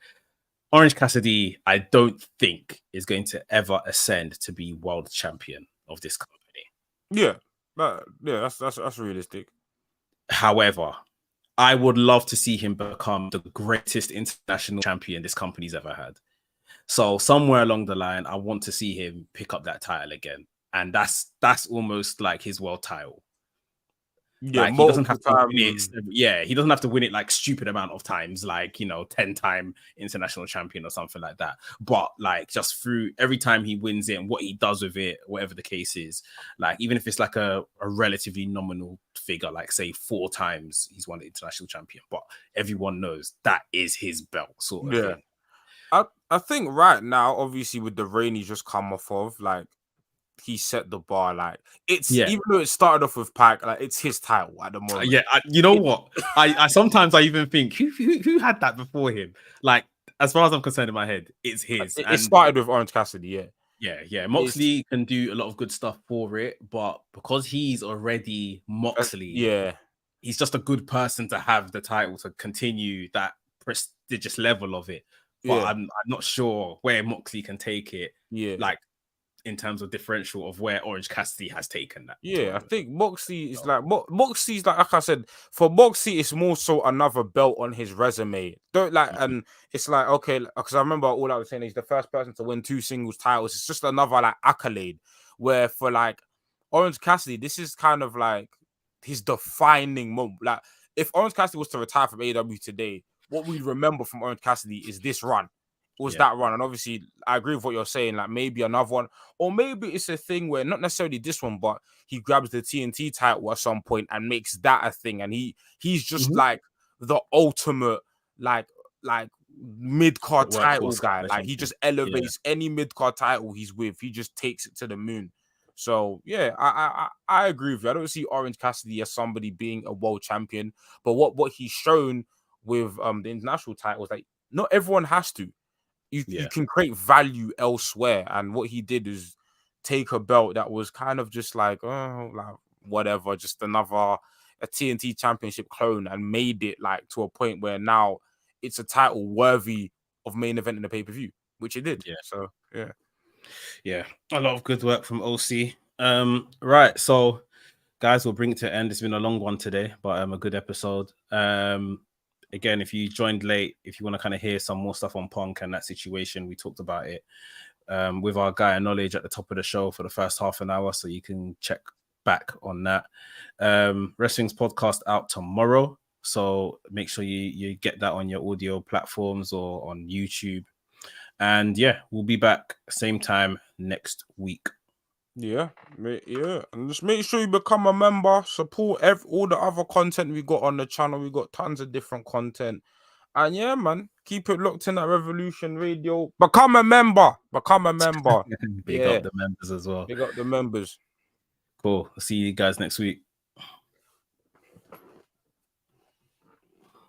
Orange Cassidy, I don't think is going to ever ascend to be world champion of this company. Yeah, that's realistic. However, I would love to see him become the greatest international champion this company's ever had. So somewhere along the line, I want to see him pick up that title again, and that's almost like his world title. Yeah, like, he doesn't have to win it. Yeah, he doesn't have to win it like stupid amount of times, like, 10-time international champion or something like that. But like, just through every time he wins it and what he does with it, whatever the case is, like, even if it's like a relatively nominal figure, like say 4 times he's won the international champion, but everyone knows that is his belt, sort of thing. I think right now, obviously with the reign he's just come off of, like, he set the bar. Like, it's even though it started off with Pac, like, it's his title at the moment. You know what? I sometimes I even think who had that before him. Like, as far as I'm concerned in my head, it's his. It started with Orange Cassidy. Yeah. Moxley can do a lot of good stuff for it, but because he's already Moxley, he's just a good person to have the title to continue that prestigious level of it. But I'm not sure where Moxley can take it. Like, in terms of differential of where Orange Cassidy has taken that. I think Moxley is Moxley's like I said, for Moxley, it's more so another belt on his resume. And it's like, okay, because I remember all I was saying, he's the first person to win 2 singles titles. It's just another like accolade. Where for like Orange Cassidy, this is kind of like his defining moment. Like, if Orange Cassidy was to retire from AEW today, what we remember from Orange Cassidy is this run. That run. And obviously, I agree with what you're saying, like maybe another one, or maybe it's a thing where not necessarily this one, but he grabs the TNT title at some point and makes that a thing, and he's just like the ultimate like mid-card title guy. Like, he just elevates any mid-card title he's with, he just takes it to the moon. So I agree with you. I don't see Orange Cassidy as somebody being a world champion, but what he's shown with the international titles, like, not everyone has to. You can create value elsewhere, and what he did is take a belt that was kind of just like, whatever, just a TNT championship clone, and made it like to a point where now it's a title worthy of main event in the pay-per-view, which it did. So a lot of good work from OC. Right, so guys, we'll bring it to an end. It's been a long one today, but a good episode. Again, if you joined late, if you want to kind of hear some more stuff on Punk and that situation, we talked about it with our guy Knowledge at the top of the show for the first half an hour, so you can check back on that. Wrestling's podcast out tomorrow, so make sure you get that on your audio platforms or on YouTube. And we'll be back same time next week. And just make sure you become a member, support all the other content we got on the channel. We got tons of different content, and man, keep it locked in at Revolution Radio. Become a member. Big up the members as well. Big up the members. Cool. I'll see you guys next week.